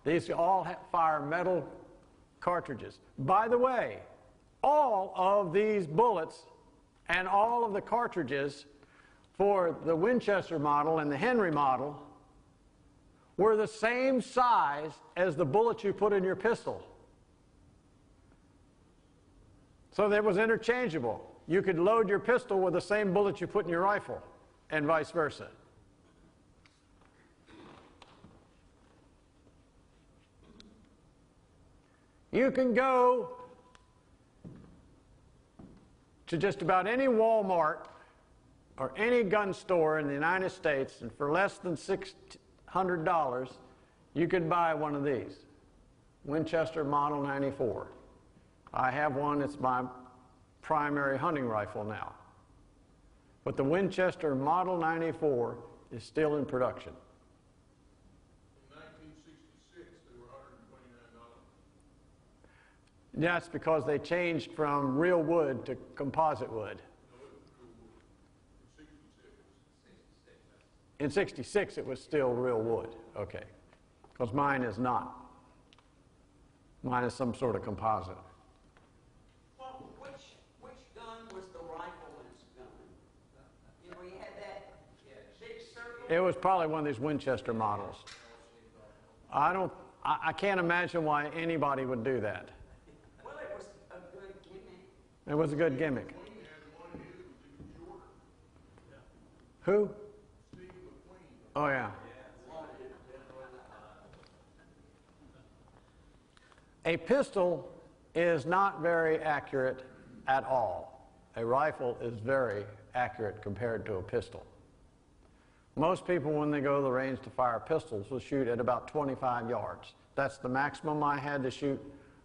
These all fire metal cartridges. By the way, all of these bullets and all of the cartridges for the Winchester model and the Henry model were the same size as the bullets you put in your pistol. So that was interchangeable. You could load your pistol with the same bullet you put in your rifle, and vice versa. You can go to just about any Walmart or any gun store in the United States, and for less than $600, you could buy one of these, Winchester Model 94. I have one. It's my primary hunting rifle now. But the Winchester Model 94 is still in production. In 1966, they were $129. That's because they changed from real wood to composite wood. No, it was real wood. In 66. In 66, it was still real wood. Okay. Because mine is not. Mine is some sort of composite. Well, which gun was the rifleman's gun? You know, you had that big circle. It was probably one of these Winchester models. I can't imagine why anybody would do that. Well, it was a good gimmick. It was a good gimmick. Queen had one his was even shorter. Who? Steve McQueen. Oh, yeah. A pistol is not very accurate at all. A rifle is very accurate compared to a pistol. Most people, when they go to the range to fire pistols, will shoot at about 25 yards. That's the maximum I had to shoot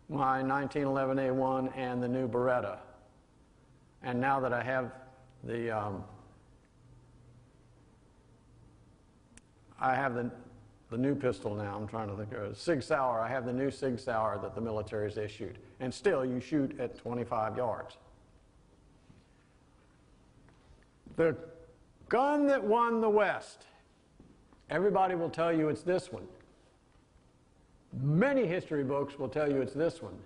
my 1911A1 and the new Beretta. And now that I have the new pistol now, I'm trying to think of it, Sig Sauer. I have the new Sig Sauer that the military's issued. And still, you shoot at 25 yards. The gun that won the West, everybody will tell you it's this one. Many history books will tell you it's this one.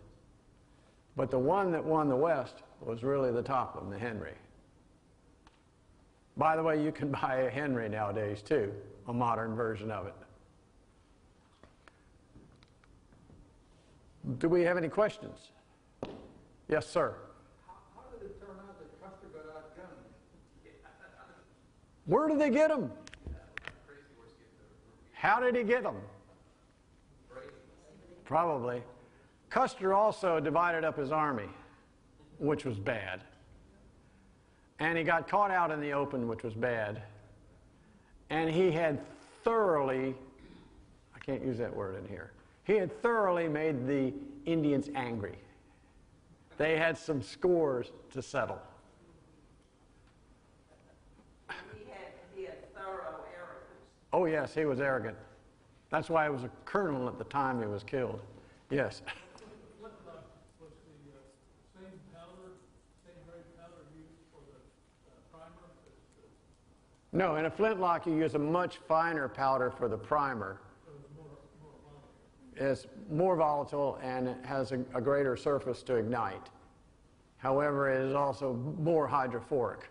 But the one that won the West was really the top one, the Henry. By the way, you can buy a Henry nowadays too, a modern version of it. Do we have any questions? Yes, sir. How did it turn out that Custer got outgunned? Where did they get them? How did he get them? Probably. Custer also divided up his army, which was bad. And he got caught out in the open, which was bad. And he had thoroughly, I can't use that word in here, he had thoroughly made the Indians angry. They had some scores to settle. He had thorough arrogance. Oh, yes, he was arrogant. That's why he was a colonel at the time he was killed. Yes. Flintlock was the same powder, same grade powder used for the primer as the No, in a flintlock you use a much finer powder for the primer. It's more volatile and it has a greater surface to ignite. However, it is also more hydrophoric.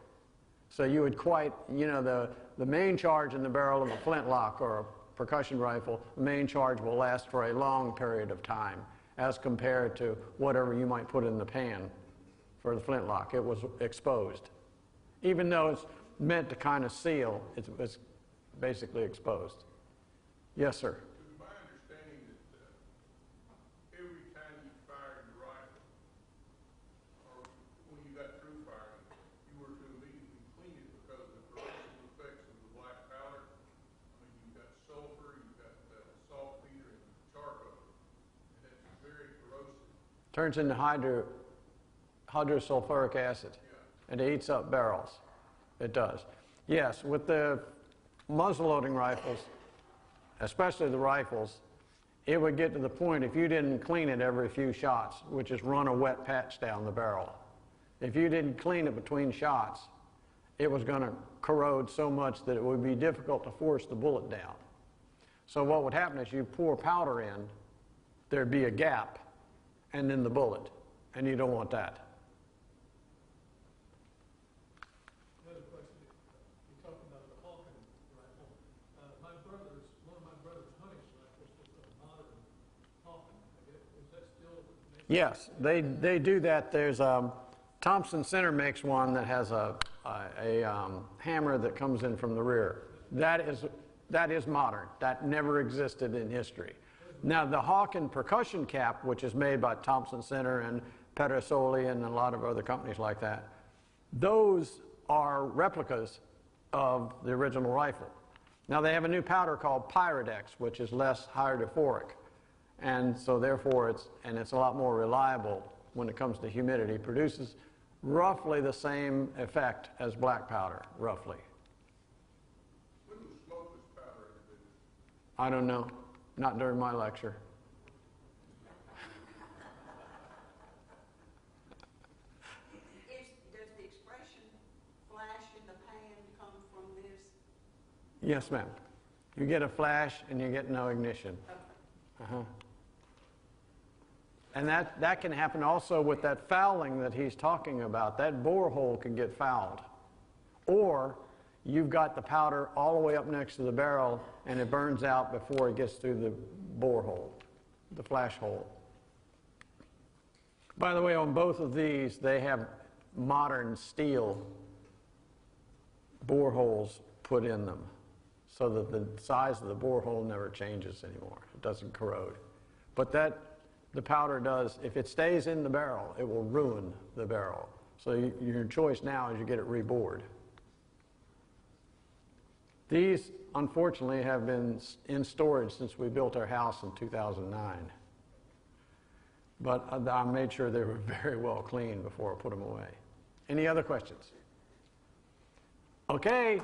So you would quite, you know, the main charge in the barrel of a flintlock or a percussion rifle, the main charge will last for a long period of time as compared to whatever you might put in the pan for the flintlock. It was exposed. Even though it's meant to kind of seal, it's basically exposed. Yes, sir. It's my understanding that every time you fired your rifle, or when you got through firing, you were to immediately clean it because of the corrosive effects of the black powder. I mean, you've got sulfur, you've got saltpeter and charcoal, and it's very corrosive. Turns into hydrosulfuric acid, and it eats up barrels. It does. Yes, with the muzzle-loading rifles, especially the rifles, it would get to the point if you didn't clean it every few shots, which is run a wet patch down the barrel. If you didn't clean it between shots, it was going to corrode so much that it would be difficult to force the bullet down. So what would happen is you pour powder in, there'd be a gap, and then the bullet, and you don't want that. Another question, you talked about the Hawken rifle. One of my brother's hunting rifles was a modern Hawken. Is that still? Yes, they do that. There's Thompson Center makes one that has a hammer that comes in from the rear. That is modern. That never existed in history. Now, the Hawken percussion cap, which is made by Thompson Center and Pedersoli and a lot of other companies like that, those are replicas of the original rifle. Now, they have a new powder called Pyrodex, which is less hydrophoric, and so therefore it's a lot more reliable when it comes to humidity. Produces roughly the same effect as black powder, roughly. When was smokeless powder introduced? I don't know, not during my lecture. Does the expression flash in the pan come from this? Yes, ma'am. You get a flash and you get no ignition. Uh-huh. And that can happen also with that fouling that he's talking about. That borehole can get fouled. Or you've got the powder all the way up next to the barrel and it burns out before it gets through the borehole, the flash hole. By the way, on both of these, they have modern steel boreholes put in them so that the size of the borehole never changes anymore. It doesn't corrode. But the powder does, if it stays in the barrel, it will ruin the barrel. So your choice now is you get it rebored. These, unfortunately, have been in storage since we built our house in 2009. But I made sure they were very well cleaned before I put them away. Any other questions? Okay,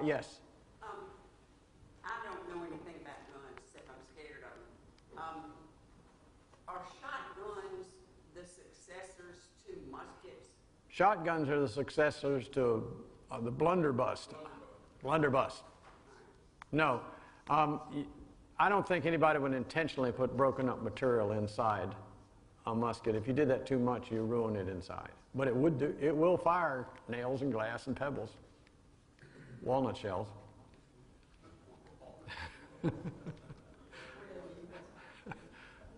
yes. I don't know anything about guns, except I'm scared of them. Are shotguns the successors to muskets? Shotguns are the successors to the blunderbuss. Blunderbuss. No. I don't think anybody would intentionally put broken up material inside a musket. If you did that too much, you ruin it inside. But it will fire nails and glass and pebbles. Walnut shells.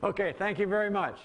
Okay, thank you very much.